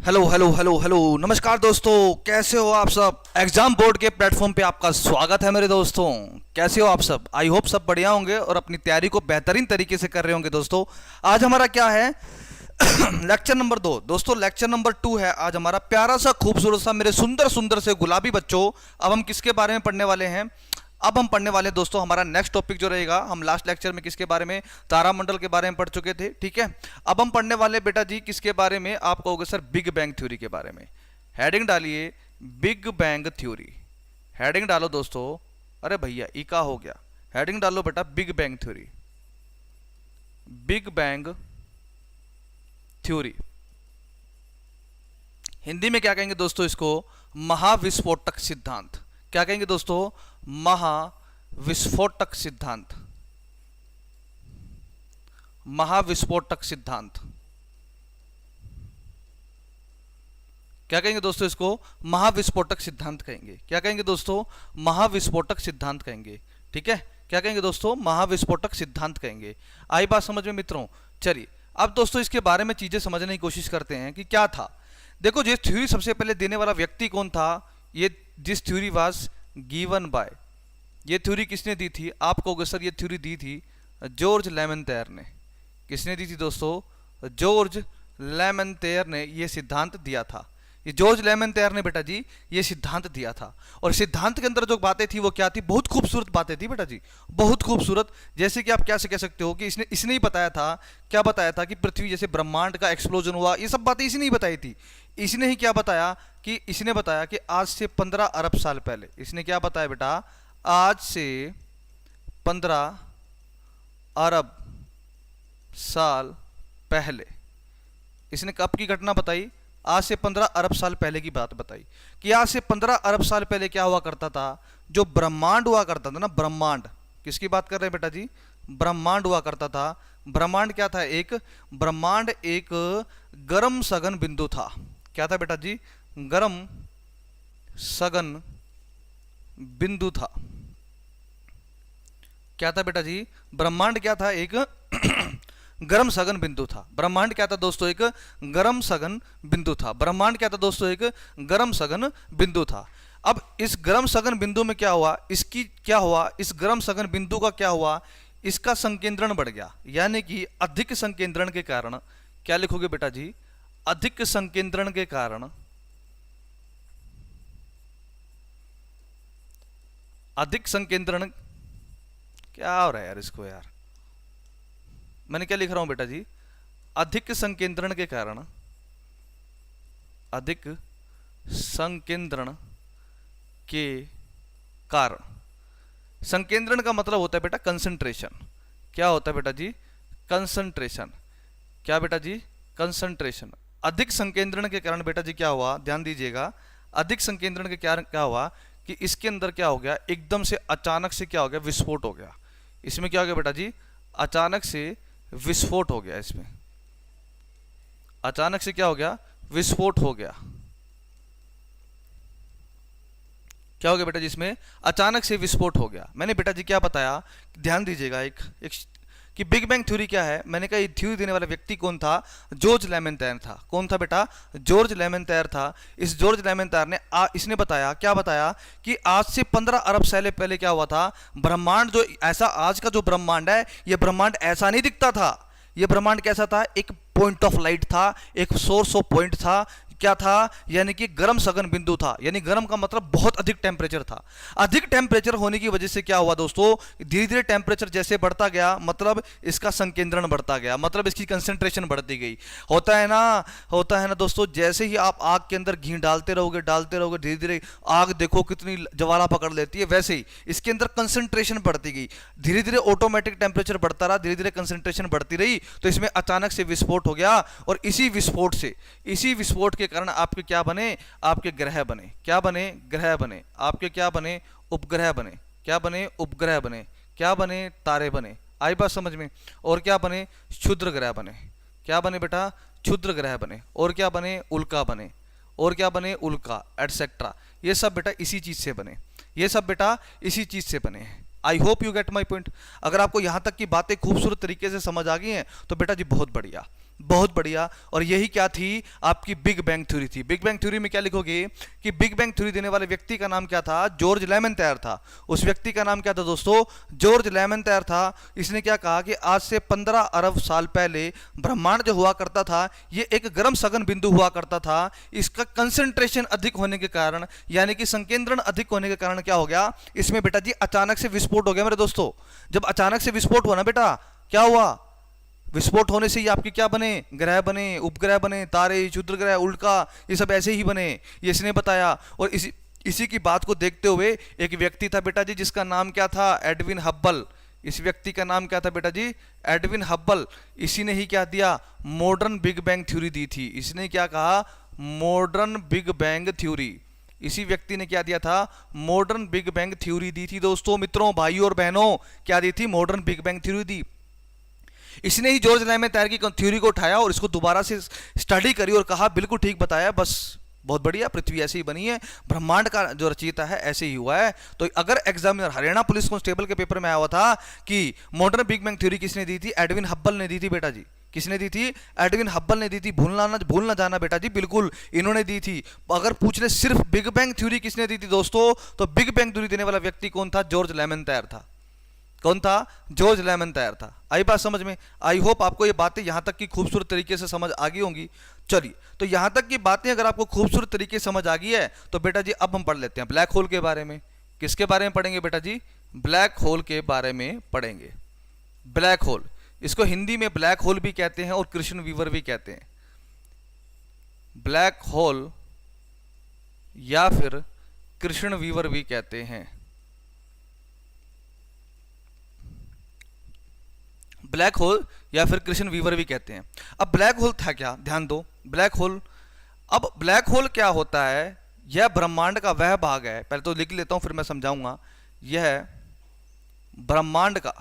Hello hello hello hello नमस्कार दोस्तों, कैसे हो आप सब। एग्जाम बोर्ड के प्लेटफॉर्म पे आपका स्वागत है मेरे दोस्तों। कैसे हो आप सब। आई होप सब बढ़िया होंगे और अपनी तैयारी को बेहतरीन तरीके से कर रहे होंगे दोस्तों। आज हमारा क्या है लेक्चर नंबर 2 दोस्तों। लेक्चर नंबर 2 है आज हमारा। प्यारा सा खूबसूरत सा मेरे सुंदर सुंदर से गुलाबी बच्चों, अब हम किसके बारे में पढ़ने वाले हैं। अब हम पढ़ने वाले दोस्तों हमारा नेक्स्ट टॉपिक जो रहेगा, हम लास्ट लेक्चर में किसके बारे में, तारामंडल के बारे में पढ़ चुके थे, ठीक है। अब हम पढ़ने वाले बेटा जी किसके बारे में, आप कहोगे सर बिग बैंग थ्योरी के बारे में। हेडिंग डालिए बिग बैंग थ्योरी। हेडिंग डालो दोस्तों। अरे भैया इका हो गया। हेडिंग डालो बेटा big bang theory. Big bang theory Hindi में क्या कहेंगे दोस्तों, इसको महाविस्फोटक सिद्धांत। क्या कहेंगे दोस्तों, महाविस्फोटक सिद्धांत। महाविस्फोटक सिद्धांत क्या कहेंगे दोस्तों, इसको महाविस्फोटक सिद्धांत कहेंगे। क्या कहेंगे दोस्तों, महाविस्फोटक सिद्धांत कहेंगे, ठीक है। क्या कहेंगे दोस्तों, महाविस्फोटक सिद्धांत कहेंगे। आई बात समझ में मित्रों। चलिए अब दोस्तों इसके बारे में चीजें समझने की कोशिश करते हैं कि क्या था। देखो ये थ्योरी सबसे पहले देने वाला व्यक्ति कौन था। ये this theory was given by, ये थ्योरी किसने दी थी, आप कहोगे सर ये थ्योरी दी थी जॉर्ज लेमेंतेयर ने। किसने दी थी दोस्तों, जॉर्ज लेमेंतेयर ने ये सिद्धांत दिया था। ये जॉर्ज लेमेंतेयर ने बेटा जी ये सिद्धांत दिया था। और सिद्धांत के अंदर जो बातें थी वो क्या थी, बहुत खूबसूरत बातें थी बेटा जी, बहुत खूबसूरत। जैसे कि आप क्या से कह सकते हो कि इसने ही बताया था, क्या बताया था कि पृथ्वी जैसे ब्रह्मांड का एक्सप्लोजन हुआ, ये सब बातें इसने ही बताई थी। इसने ही क्या बताया कि इसने बताया कि आज से 15 अरब साल पहले, इसने क्या बताया बेटा, आज से 15 अरब साल पहले इसने कब की घटना बताई, आज से 15 अरब साल पहले की बात बताई कि आज से 15 अरब साल पहले क्या हुआ करता था, जो ब्रह्मांड हुआ करता था ना, ब्रह्मांड। किसकी बात कर रहे हैं बेटा जी, ब्रह्मांड हुआ करता था। ब्रह्मांड क्या था, एक ब्रह्मांड एक गर्म सघन बिंदु था। क्या था बेटा जी, गर्म सघन बिंदु था। क्या था बेटा जी, ब्रह्मांड क्या था, एक गर्म सघन बिंदु था। ब्रह्मांड क्या था दोस्तों, एक गर्म सघन बिंदु था। ब्रह्मांड क्या था दोस्तों, एक गर्म सघन बिंदु था। अब इस गर्म सघन बिंदु में क्या हुआ, इसकी क्या हुआ, इस गर्म सघन बिंदु का क्या हुआ, इसका संकेंद्रण बढ़ गया। यानी कि अधिक संकेंद्रण के कारण, क्या लिखोगे बेटा जी, अधिक संकेंद्रण के कारण, अधिक संकेंद्रण, क्या हो रहा है यार इसको यार, मैंने क्या लिख रहा हूं बेटा जी, अधिक संकेंद्रण के कारण, अधिक संकेंद्रण के कारण। संकेंद्रण का मतलब होता है बेटा कंसंट्रेशन। क्या होता है बेटा जी, कंसंट्रेशन। क्या बेटा जी, कंसंट्रेशन। अधिक संकेंद्रण के कारण बेटा जी क्या हुआ, ध्यान दीजिएगा, अधिक संकेंद्रण के कारण क्या हुआ कि इसके अंदर क्या हो गया, एकदम से अचानक से क्या हो गया, विस्फोट हो गया। इसमें क्या हो गया बेटा जी, अचानक से विस्फोट हो गया। इसमें अचानक से क्या हो गया, विस्फोट हो गया। क्या हो गया बेटा जी, इसमें अचानक से विस्फोट हो गया। मैंने बेटा जी क्या बताया, ध्यान दीजिएगा, एक कि बिग बैंग थ्योरी क्या है। मैंने कहा ये थ्योरी देने वाला व्यक्ति कौन था, जॉर्ज लेमेंतेयर था। कौन था बेटा, जॉर्ज लेमेंतेयर था। इस जॉर्ज लेमेंतेयर ने इसने बताया, क्या बताया कि आज से 15 अरब साल पहले क्या हुआ था, ब्रह्मांड जो ऐसा आज का जो ब्रह्मांड है, ये ब्रह्मांड ऐसा नहीं दिखता था। ये ब्रह्मांड कैसा था, एक पॉइंट ऑफ लाइट था, एक सोर्स ऑफ पॉइंट था। क्या था, यानी कि गर्म सघन बिंदु था। यानी गर्म का मतलब बहुत अधिक टेम्परेचर था। अधिक टेम्परेचर होने की वजह से क्या हुआ दोस्तों, धीरे धीरे टेम्परेचर जैसे बढ़ता गया, मतलब इसका संकेंद्रण बढ़ता गया, मतलब इसकी कंसंट्रेशन बढ़ती गई। होता है ना दोस्तों, जैसे ही आप आग के अंदर घी डालते रहोगे धीरे धीरे आग देखो कितनी ज्वाला पकड़ लेती है, वैसे ही इसके अंदर कंसंट्रेशन बढ़ती गई। धीरे धीरे ऑटोमेटिक टेम्परेचर बढ़ता रहा, धीरे धीरे कंसंट्रेशन बढ़ती रही, तो इसमें अचानक से विस्फोट हो गया। और इसी विस्फोट के कारण आपके क्या बने, आपके ग्रह बने। क्या बने, ग्रह बने। आपके क्या बने, उपग्रह बने। क्या बने, उपग्रह बने। क्या बने, तारे बने। आई बात समझ में। और क्या बने, क्षुद्र ग्रह बने। क्या बने बेटा, क्षुद्र ग्रह बने। और क्या बने, उल्का बने। और क्या बने, उल्का एटसेट्रा। ये सब बेटा इसी चीज से बने, ये सब बेटा इसी चीज से बने हैं। I hope you get my point. अगर आपको यहां तक की बातें खूबसूरत तरीके से समझ आ गई हैं तो बेटा जी बहुत बढ़िया, बहुत बढ़िया। और यही क्या थी, आपकी बिग बैंग थ्योरी थी। बिग बैंग थ्योरी में क्या लिखोगे कि बिग बैंग थ्योरी देने वाले व्यक्ति का नाम क्या था, जॉर्ज लेमैत्रे था। उस व्यक्ति का नाम क्या था दोस्तों, जॉर्ज लेमैत्रे था। इसने क्या कहा कि आज से 15 अरब साल पहले ब्रह्मांड जो हुआ करता था ये एक गर्म सघन बिंदु हुआ करता था। इसका कंसंट्रेशन अधिक होने के कारण, यानी कि संकेंद्रण अधिक होने के कारण क्या हो गया, इसमें बेटा जी अचानक से विस्फोट हो गया मेरे दोस्तों। जब अचानक से विस्फोट हुआ ना बेटा, क्या हुआ, विस्फोट होने से ही आपके क्या बने, ग्रह बने, उपग्रह बने, तारे, क्षुद्र ग्रह, उल्का, ये सब ऐसे ही बने, ये इसने बताया। और इसी की बात को देखते हुए एक व्यक्ति था बेटा जी जिसका नाम क्या था, एडविन हब्बल। इस व्यक्ति का नाम क्या था बेटा जी, एडविन हब्बल। इसी ने ही क्या दिया, मॉडर्न बिग बैंग थ्योरी दी थी। इसने क्या कहा, मॉडर्न बिग बैंग थ्योरी। इसी व्यक्ति ने क्या दिया था, मॉडर्न बिग बैंग थ्योरी दी थी दोस्तों, मित्रों, भाइयों और बहनों, क्या दी थी, मॉडर्न बिग बैंग थ्योरी दी। इसने ही जॉर्ज लेमैत्रे की थ्योरी को उठाया और इसको दोबारा से स्टडी करी और कहा बिल्कुल ठीक बताया, बस बहुत बढ़िया, पृथ्वी ऐसे ही बनी है, ब्रह्मांड का जो रचयिता है ऐसे ही हुआ है। तो अगर एग्जामिनर हरियाणा पुलिस कांस्टेबल के पेपर में आया हुआ था कि मॉडर्न बिग बैंग थ्योरी किसने दी थी, एडविन हब्बल ने दी थी बेटा जी। किसने दी थी, एडविन हब्बल ने दी थी। भूल ना जाना बेटा जी, बिल्कुल इन्होंने दी थी। अगर पूछ ले सिर्फ बिग बैंग थ्योरी किसने दी थी दोस्तों, तो बिग बैंग थ्योरी देने वाला व्यक्ति कौन था, जॉर्ज लेमैत्रे था। कौन था, जॉर्ज लेमैत्रे था। आई बात समझ में, आई होप आपको ये बातें यहां तक की खूबसूरत तरीके से समझ आ गई होंगी। चलिए, तो यहां तक की बातें अगर आपको खूबसूरत तरीके से समझ आ गई है तो बेटा जी अब हम पढ़ लेते हैं ब्लैक होल के बारे में। किसके बारे में पढ़ेंगे बेटा जी, ब्लैक होल के बारे में पढ़ेंगे। ब्लैक होल, इसको हिंदी में ब्लैक होल भी कहते हैं और कृष्ण वीवर भी कहते हैं। ब्लैक होल या फिर कृष्ण वीवर भी कहते हैं। ब्लैक होल या फिर कृष्ण वीवर भी कहते हैं। अब ब्लैक होल था क्या, ध्यान दो, ब्लैक होल, अब ब्लैक होल क्या होता है, यह ब्रह्मांड का वह भाग है, पहले तो लिख लेता हूं फिर मैं समझाऊंगा। यह ब्रह्मांड का,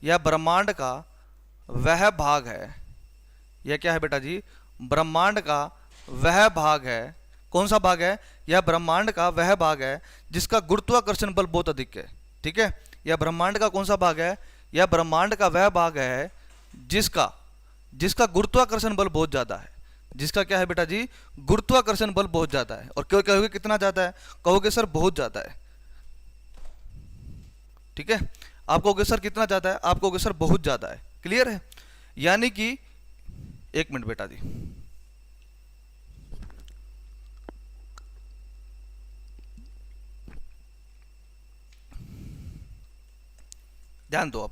यह ब्रह्मांड का वह भाग है। यह क्या है बेटा जी, ब्रह्मांड का वह भाग है। कौन सा भाग है, यह ब्रह्मांड का वह भाग है जिसका गुरुत्वाकर्षण बल बहुत अधिक है। ठीक है, यह ब्रह्मांड का कौन सा भाग है, यह ब्रह्मांड का वह भाग है जिसका गुरुत्वाकर्षण बल बहुत ज्यादा है। जिसका क्या है बेटा जी, गुरुत्वाकर्षण बल बहुत ज्यादा है। और क्यों कहोगे कितना ज्यादा है, कहोगे सर बहुत ज्यादा है। ठीक है, आप कहोगे सर कितना ज्यादा है, आप कहोगे सर बहुत ज्यादा है। क्लियर है, यानी कि एक मिनट बेटा जी, ध्यान दो। अब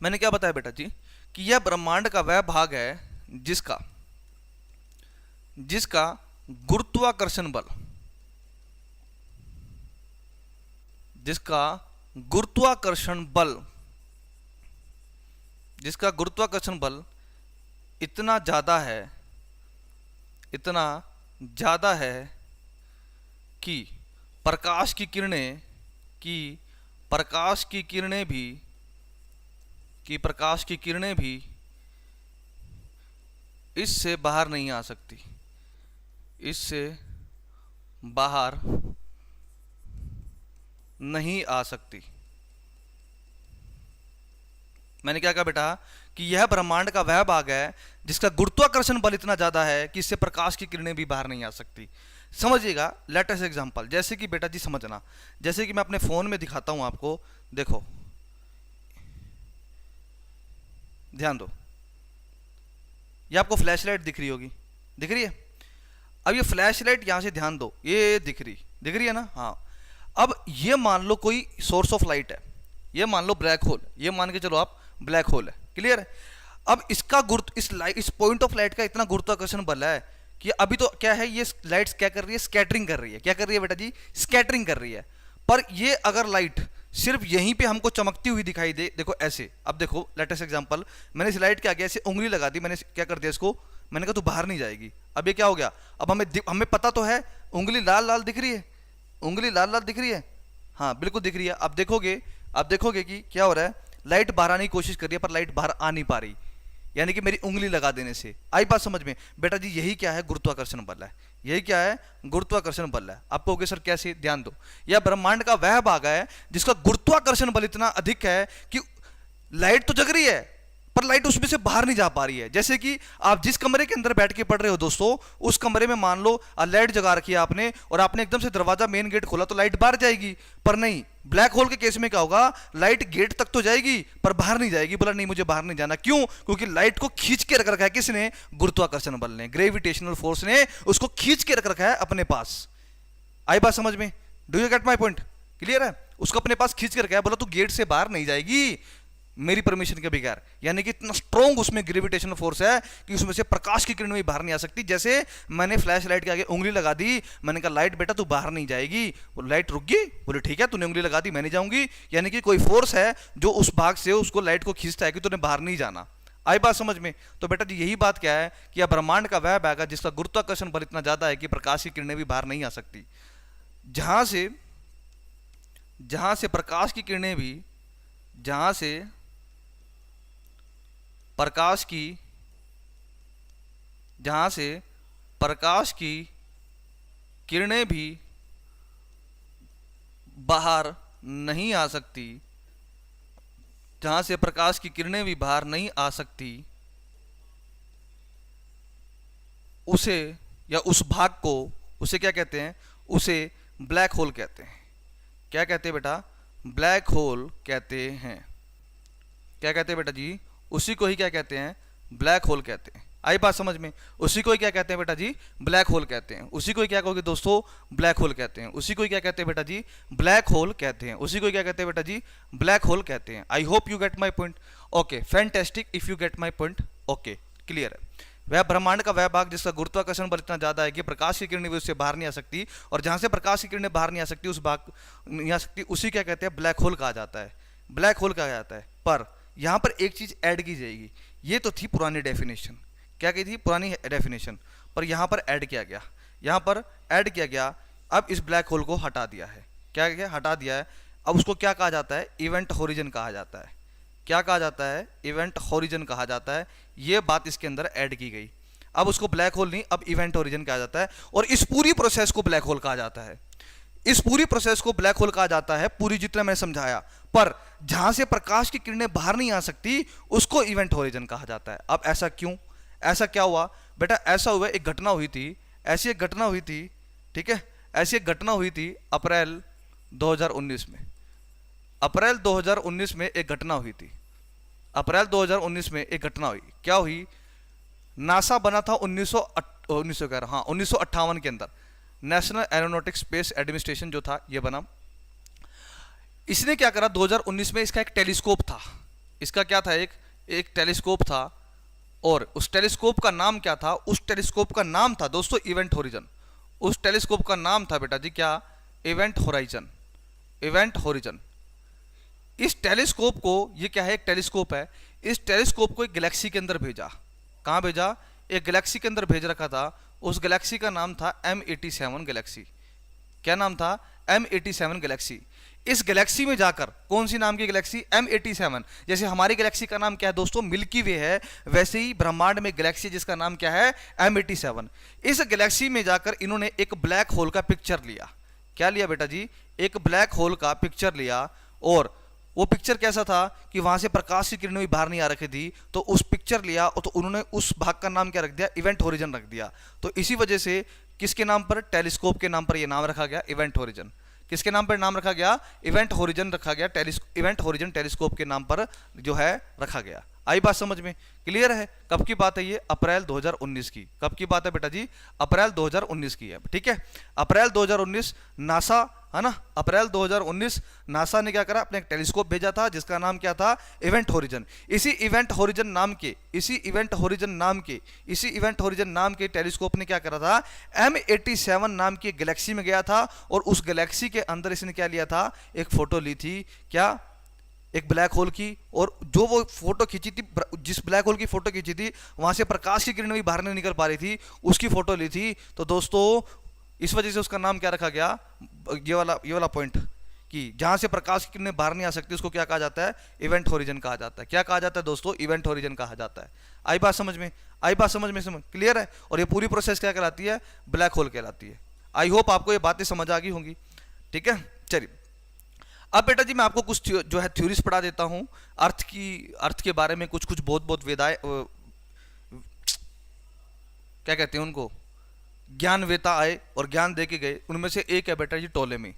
मैंने क्या बताया बेटा जी कि यह ब्रह्मांड का वह भाग है जिसका गुरुत्वाकर्षण बल, जिसका गुरुत्वाकर्षण बल इतना ज्यादा है कि प्रकाश की किरणें भी इससे बाहर नहीं आ सकती, इससे बाहर नहीं आ सकती। मैंने क्या कहा बेटा कि यह ब्रह्मांड का वह भाग है जिसका गुरुत्वाकर्षण बल इतना ज्यादा है कि इससे प्रकाश की किरणें भी बाहर नहीं आ सकती। समझिएगा, लेटेस्ट एग्जांपल, जैसे कि बेटा जी समझना, जैसे कि मैं अपने फोन में दिखाता हूं आपको, देखो ध्यान दो, ये आपको फ्लैश लाइट दिख रही होगी, दिख रही है। अब ये फ्लैश लाइट यहां से ध्यान दो, ये दिख रही है ना, हाँ। अब ये मान लो कोई सोर्स ऑफ लाइट है, ये मान लो ब्लैक होल, ये मान के चलो आप ब्लैक होल है। क्लियर है, अब इसका इस पॉइंट ऑफ लाइट का इतना गुरुत्वाकर्षण बल है कि अभी तो क्या है, ये लाइट्स क्या कर रही है, स्कैटरिंग कर रही है। क्या कर रही है बेटा जी, स्कैटरिंग कर रही है। पर ये अगर लाइट सिर्फ यहीं पे हमको चमकती हुई दिखाई दे, देखो ऐसे, अब देखो लेटेस्ट एग्जांपल, मैंने इस लाइट के आगे ऐसे उंगली लगा दी, मैंने क्या कर दिया इसको, मैंने कहा तू बाहर नहीं जाएगी। अब ये क्या हो गया, अब हमें पता तो है उंगली लाल लाल दिख रही है, उंगली लाल लाल दिख रही है, हाँ बिल्कुल दिख रही है। अब देखोगे कि क्या हो रहा है, लाइट बाहर आने की कोशिश कर रही है पर लाइट बाहर आ नहीं पा रही, यानी कि मेरी उंगली लगा देने से। आई बात समझ में बेटा जी, यही क्या है, गुरुत्वाकर्षण बल है। यही क्या है, गुरुत्वाकर्षण बल है। आप कहोगे सर कैसे, ध्यान दो, यह ब्रह्मांड का वह भाग है जिसका गुरुत्वाकर्षण बल इतना अधिक है कि लाइट तो जग रही है पर लाइट उसमें से बाहर नहीं जा पा रही है। जैसे कि आप जिस कमरे के अंदर बैठ के पढ़ रहे हो दोस्तों, उस कमरे में मान लो लाइट जगा रखी है आपने, और आपने एकदम से दरवाजा मेन गेट खोला तो लाइट बाहर जाएगी। पर नहीं, ब्लैक होल के केस में क्या होगा, लाइट गेट तक तो जाएगी पर बाहर नहीं जाएगी। बोला नहीं मुझे बाहर नहीं जाना, क्यों? क्योंकि लाइट को खींच के रख रखा है किसने? गुरुत्वाकर्षण बल ने, ग्रेविटेशनल फोर्स ने उसको खींच के रख रखा है अपने पास। आई बात समझ में? Do you get my point? Clear है? उसको अपने पास खींच के रखा है, बोला तू गेट से बाहर नहीं जाएगी मेरी परमिशन के बगैर। यानी कि इतना स्ट्रॉन्ग उसमें ग्रेविटेशनल फोर्स है कि उसमें से प्रकाश की किरण भी बाहर नहीं आ सकती। जैसे मैंने फ्लैश लाइट के आगे उंगली लगा दी, मैंने कहा लाइट बेटा तू बाहर नहीं जाएगी, वो लाइट रुक गई। बोले ठीक है, तूने उंगली लगा दी, मैं नहीं जाऊंगी। यानी कि कोई फोर्स है जो उस भाग से उसको लाइट को खींचता है कि तूने बाहर नहीं जाना। आई बात समझ में? तो बेटा जी यही बात क्या है कि यह ब्रह्मांड का वह भाग है जिसका गुरुत्वाकर्षण बल इतना ज्यादा है कि प्रकाश की किरणें भी बाहर नहीं आ सकती। जहां से प्रकाश की किरणें भी, जहां से प्रकाश की किरणें भी बाहर नहीं आ सकती, जहां से प्रकाश की किरणें भी बाहर नहीं आ सकती, उसे या उस भाग को उसे क्या कहते हैं? उसे ब्लैक होल कहते हैं। क्या कहते हैं बेटा? ब्लैक होल कहते हैं। क्या कहते हैं बेटा जी? उसी को ही क्या कहते हैं? ब्लैक होल कहते हैं। आई बात समझ में? उसी को ही क्या कहते हैं बेटा जी? ब्लैक होल कहते हैं। उसी को ही क्या कहोगे दोस्तों? ब्लैक होल कहते हैं। उसी को ही क्या कहते हैं बेटा जी? ब्लैक होल कहते हैं। उसी को ही क्या कहते हैं बेटा जी? ब्लैक होल कहते हैं। I hope you get my point. Okay, fantastic if you get my point. Okay, clear है? वह ब्रह्मांड का वह भाग जिसका गुरुत्वाकर्षण बल इतना ज्यादा है कि प्रकाश की किरणें भी उससे बाहर नहीं आ सकती, और जहां से प्रकाश की किरणें बाहर नहीं आ सकती उस भाग नहीं आ सकती, उसी क्या कहते हैं? ब्लैक होल कहा जाता है। ब्लैक होल कहा जाता है। पर यहां पर एक चीज ऐड की जाएगी। ये तो थी पुरानी डेफिनेशन। क्या की थी? पुरानी डेफिनेशन। पर यहां पर ऐड किया गया, यहां पर ऐड किया गया। अब इस ब्लैक होल को हटा दिया है। क्या किया? हटा दिया है। अब उसको क्या कहा जाता है? इवेंट होरिजन कहा जाता है। क्या कहा जाता है? इवेंट होरिजन कहा जाता है। ये बात इसके अंदर ऐड की गई। अब उसको ब्लैक होल नहीं, अब इवेंट होरिजन कहा जाता है। और इस पूरी प्रोसेस को ब्लैक होल कहा जाता है। इस पूरी प्रोसेस को ब्लैक होल कहा जाता है, पूरी जितना मैंने समझाया। पर जहां से प्रकाश की किरणें बाहर नहीं आ सकती उसको इवेंट होरिजन कहा जाता है। अब ऐसा क्यों? ऐसा क्या हुआ बेटा? ऐसा हुआ, एक घटना हुई थी, ऐसी एक घटना हुई थी, ठीक है, ऐसी एक घटना हुई थी अप्रैल 2019 में। अप्रैल 2019 में एक घटना हुई थी। अप्रैल 2019 में एक घटना हुई। क्या हुई? नासा बना था 1958 के अंदर। नेशनल एरोनॉटिक्स स्पेस एडमिनिस्ट्रेशन जो था ये बना। इसने क्या करा? 2019 में इसका एक टेलीस्कोप था। इसका क्या था? एक टेलीस्कोप था। और उस टेलीस्कोप का नाम क्या था? उस टेलीस्कोप का नाम था दोस्तों इवेंट होरिजन। उस टेलीस्कोप का नाम था बेटा जी क्या? Event horizon. Event horizon. इस टेलीस्कोप को, ये क्या है? एक टेलीस्कोप है। इस टेलीस्कोप को एक गैलेक्सी के अंदर भेजा। कहां भेजा? एक गैलेक्सी के अंदर भेज रखा था। उस गैलेक्सी का नाम था M87 गैलेक्सी। क्या नाम था? M87 Galaxy. इस गैलेक्सी में जाकर, कौन सी नाम की गैलेक्सी? M87। जैसे हमारी गैलेक्सी का नाम क्या है दोस्तों? मिल्की वे है, वैसे ही ब्रह्मांड में गैलेक्सी जिसका नाम क्या है? M87। इस गैलेक्सी में जाकर इन्होंने एक ब्लैक होल का पिक्चर लिया। क्या लिया बेटा जी? एक ब्लैक होल का पिक्चर लिया। और वो पिक्चर कैसा था कि वहां से प्रकाश की किरणें भी बाहर नहीं आ रखी थी। तो उस पिक्चर लिया और तो उन्होंने उस भाग का नाम क्या रख दिया? इवेंट होरिजन रख दिया। तो इसी वजह से किसके नाम पर? टेलीस्कोप के नाम पर यह नाम रखा गया इवेंट होरिजन। किसके नाम पर नाम रखा गया? इवेंट होरिजन रखा गया। इवेंट होरिजन टेलीस्कोप के नाम पर जो है रखा गया। आई बात समझ में? क्लियर है? कब की बात है ये? अप्रैल 2019 की। कब की बात है बेटा जी? अप्रैल 2019 की है। ठीक है, अप्रैल 2019 नासा, है ना, अप्रैल 2019 नासा ने क्या करा? अपने एक टेलीस्कोप भेजा था जिसका नाम क्या था? Event horizon. इसी इवेंट होरिजन नाम के टेलीस्कोप ने क्या करा था? M87 नाम की गैलेक्सी में गया था और उस गैलेक्सी के अंदर इसने क्या लिया था? एक फोटो ली थी। क्या? एक ब्लैक होल की। और जो वो फोटो खींची थी, जिस ब्लैक होल की फोटो खींची थी, वहां से प्रकाश की किरणें भी बाहर नहीं निकल पा रही थी, उसकी फोटो ली थी। तो दोस्तों इस वजह से उसका नाम क्या रखा गया? ये वाला पॉइंट कि जहां से प्रकाश की किरणें बाहर नहीं आ सकती उसको क्या कहा जाता है? इवेंट होरिजन कहा जाता है। क्या कहा जाता है दोस्तों? इवेंट होरिजन कहा जाता है। आई बात समझ में? आई बात समझ में? क्लियर है? और ये पूरी प्रोसेस क्या कहलाती है? ब्लैक होल कहलाती है। आई होप आपको ये बातें समझ आ गई होंगी। ठीक है, चलिए अब बेटा जी मैं आपको कुछ जो है थ्योरीज पढ़ा देता हूं अर्थ के बारे में, कुछ कुछ बहुत बहुत वेदाएं क्या कहते हैं उनको, ज्ञानवेता आए और ज्ञान दे के गए। उनमें से एक है बेटा जी टोलेमी,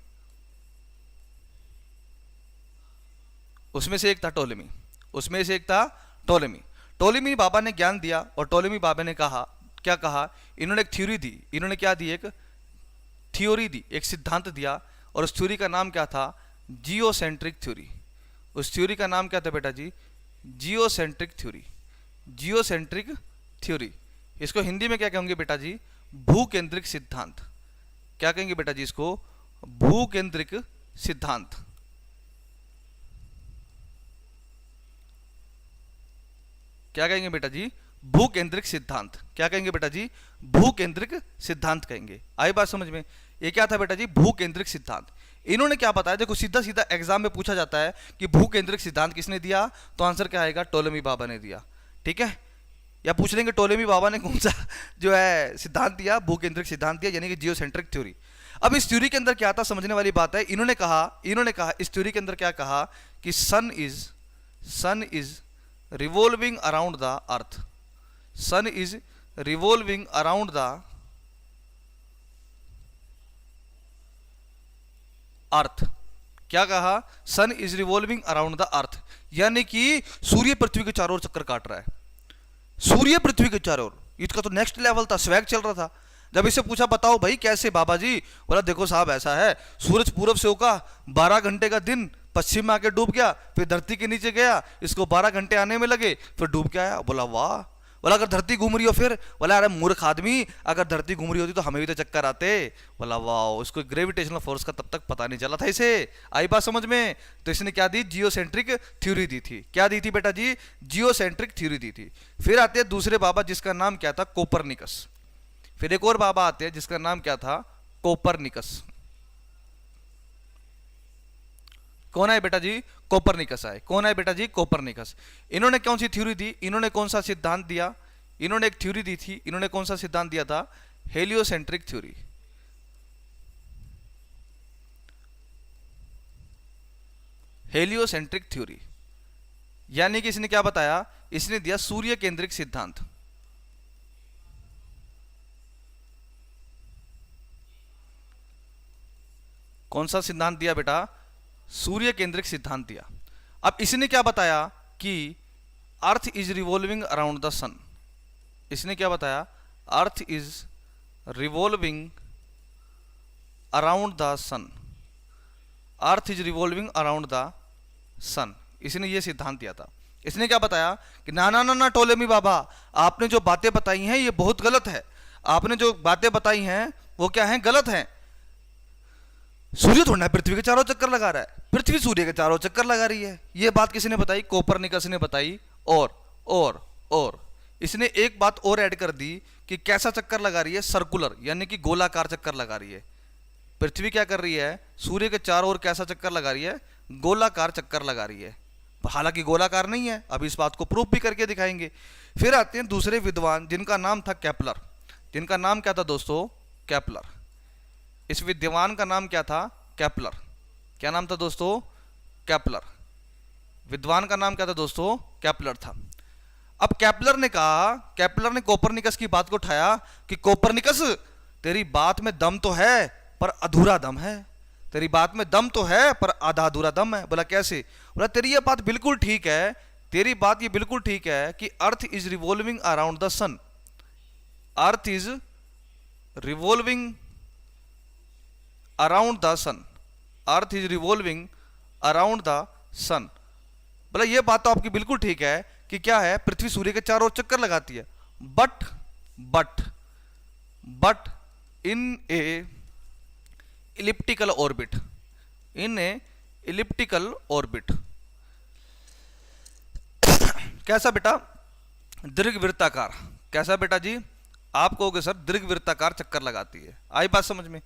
उसमें से एक था टोलेमी, उसमें से एक था टोलेमी। टोलेमी बाबा ने ज्ञान दिया और टोलेमी बाबा ने कहा, क्या कहा, इन्होंने एक थ्योरी दी। इन्होंने क्या दी, एक थ्योरी दी, एक सिद्धांत दिया, और उस थ्योरी का नाम क्या था, जियोसेंट्रिक थ्योरी। उस थ्योरी का नाम क्या था बेटा जी, जियोसेंट्रिक थ्योरी। जियोसेंट्रिक थ्योरी, इसको हिंदी में क्या कहेंगे बेटा जी, भूकेंद्रिक सिद्धांत। क्या कहेंगे बेटा जी इसको, भूकेंद्रिक सिद्धांत। क्या कहेंगे बेटा जी, भूकेंद्रिक सिद्धांत। क्या कहेंगे बेटा जी, भूकेंद्रिक सिद्धांत कहेंगे। आई बात समझ में। ये क्या था बेटा जी, भूकेंद्रिक सिद्धांत। इन्होंने क्या बताया, देखो सीधा सीधा एग्जाम में पूछा जाता है कि भूकेंद्रिक सिद्धांत किसने दिया, तो आंसर क्या आएगा, टोलेमी बाबा ने दिया। ठीक है, या पूछ लेंगे टोलेमी बाबा ने कौन सा जो है सिद्धांत दिया, भूकेंद्रिक सिद्धांत दिया, यानी कि जियोसेंट्रिक थ्योरी। अब इस थ्योरी के अंदर क्या था, समझने वाली बात है। इन्होंने कहा इस थ्योरी के अंदर क्या कहा कि sun is revolving around the earth. Sun is revolving around the earth. क्या कहा, sun is revolving around the earth, यानी कि सूर्य पृथ्वी के चारों ओर चक्कर काट रहा है। सूर्य पृथ्वी के चारों ओर, इसका तो नेक्स्ट लेवल था, स्वैग चल रहा था। जब इससे पूछा बताओ भाई कैसे बाबा जी, बोला देखो साहब ऐसा है, सूरज पूरब से उगा, 12 घंटे का दिन, पश्चिम में आके डूब गया, फिर धरती के नीचे गया, इसको 12 घंटे आने में लगे, फिर डूब के आया। बोला वाह। बोला अगर धरती घूम रही हो फिर, बोला अरे मूर्ख आदमी, अगर धरती घूम रही होती तो हमें भी तो चक्कर आते। बोला वाह, उसको ग्रेविटेशनल फोर्स का तब तक पता नहीं चला था इसे। आई बात समझ में। तो इसने क्या दी, जियोसेंट्रिक थ्योरी दी थी। क्या दी थी बेटा जी, जियोसेंट्रिक थ्योरी दी थी। फिर आते हैं दूसरे बाबा जिसका नाम क्या था, कोपरनिकस। फिर एक और बाबा आते हैं जिसका नाम क्या था, कोपरनिकस। कौन है बेटा जी, कोपरनिकस आए। कौन है बेटा जी, कोपरनिकस। इन्होंने कौन सी थ्योरी दी, इन्होंने कौन सा सिद्धांत दिया, इन्होंने एक थ्योरी दी थी। इन्होंने कौन सा सिद्धांत दिया था, हेलियोसेंट्रिक थ्योरी। हेलियोसेंट्रिक थ्योरी, यानी कि इसने क्या बताया, इसने दिया सूर्य केंद्रिक सिद्धांत। कौन सा सिद्धांत दिया बेटा, सूर्य केंद्रिक सिद्धांत दिया। अब इसने क्या बताया कि earth is revolving around the sun. इसने क्या बताया, earth is revolving around the sun. Earth is revolving around the sun, इसने ये सिद्धांत दिया था। इसने क्या बताया कि ना ना ना ना टोलेमी बाबा, आपने जो बातें बताई हैं ये बहुत गलत है। आपने जो बातें बताई हैं वो क्या है, गलत है। सूर्य थोड़ा ना पृथ्वी के चारों चक्कर लगा रहा है, पृथ्वी सूर्य के चारों चक्कर लगा रही है। ये बात किसने बताई, कोपरनिकस ने बताई। और इसने एक बात और ऐड कर दी कि कैसा चक्कर लगा रही है, सर्कुलर, यानी कि गोलाकार चक्कर लगा रही है। पृथ्वी क्या कर रही है, सूर्य के चारों ओर कैसा चक्कर लगा रही है, गोलाकार चक्कर लगा रही है। हालांकि गोलाकार नहीं है, अभी इस बात को प्रूफ भी करके दिखाएंगे। फिर आते हैं दूसरे विद्वान जिनका नाम था केपलर। जिनका नाम क्या था दोस्तों, केपलर। इस विद्वान का नाम क्या था, केपलर। क्या नाम था दोस्तों, केपलर। विद्वान का नाम क्या था दोस्तों, केपलर था। अब केपलर ने कहा, केपलर ने कोपरनिकस की बात को उठाया कि कोपरनिकस तेरी बात में दम तो है पर अधूरा दम है। तेरी बात में दम तो है पर आधा अधूरा दम है। बोला कैसे, बोला तेरी ये बात बिल्कुल ठीक है, तेरी बात ये बिल्कुल ठीक है कि earth is revolving around the sun. Earth is revolving around the sun. Earth is revolving around the sun. बोला ये बात तो आपकी बिल्कुल ठीक है कि क्या है, पृथ्वी सूर्य के चारों ओर चक्कर लगाती है, but in A elliptical orbit. In A elliptical orbit. कैसा बेटा, दीर्घवृत्ताकार। कैसा बेटा जी, आप कहोगे सर दीर्घवृत्ताकार चक्कर लगाती है। आई बात समझ में।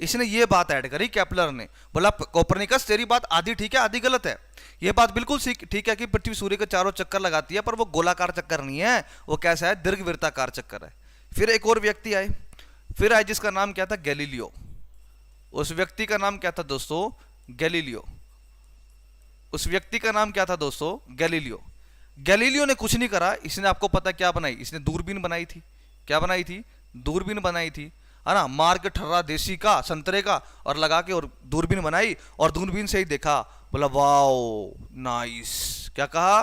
इसने ये बात ऐड करी केपलर ने। बोला कोपरनिकस तेरी बात आधी ठीक है आधी गलत है। ये बात बिल्कुल ठीक है कि पृथ्वी सूर्य के चारों चक्कर लगाती है, पर वो गोलाकार चक्कर नहीं है, वो कैसा है, दीर्घवृत्ताकार चक्कर है। फिर एक और व्यक्ति आए, फिर आए जिसका नाम क्या था, गैलीलियो। उस व्यक्ति का नाम क्या था दोस्तों, गैलीलियो। उस व्यक्ति का नाम क्या था दोस्तों? गैलीलियो। गैलीलियो ने कुछ नहीं करा, इसने आपको पता क्या बनाई? इसने दूरबीन बनाई थी। क्या बनाई थी? दूरबीन बनाई थी, है ना। मार के ठर्रा देसी का, संतरे का, और लगा के और दूरबीन बनाई, और दूरबीन से ही देखा, बोला वाओ नाइस। क्या कहा?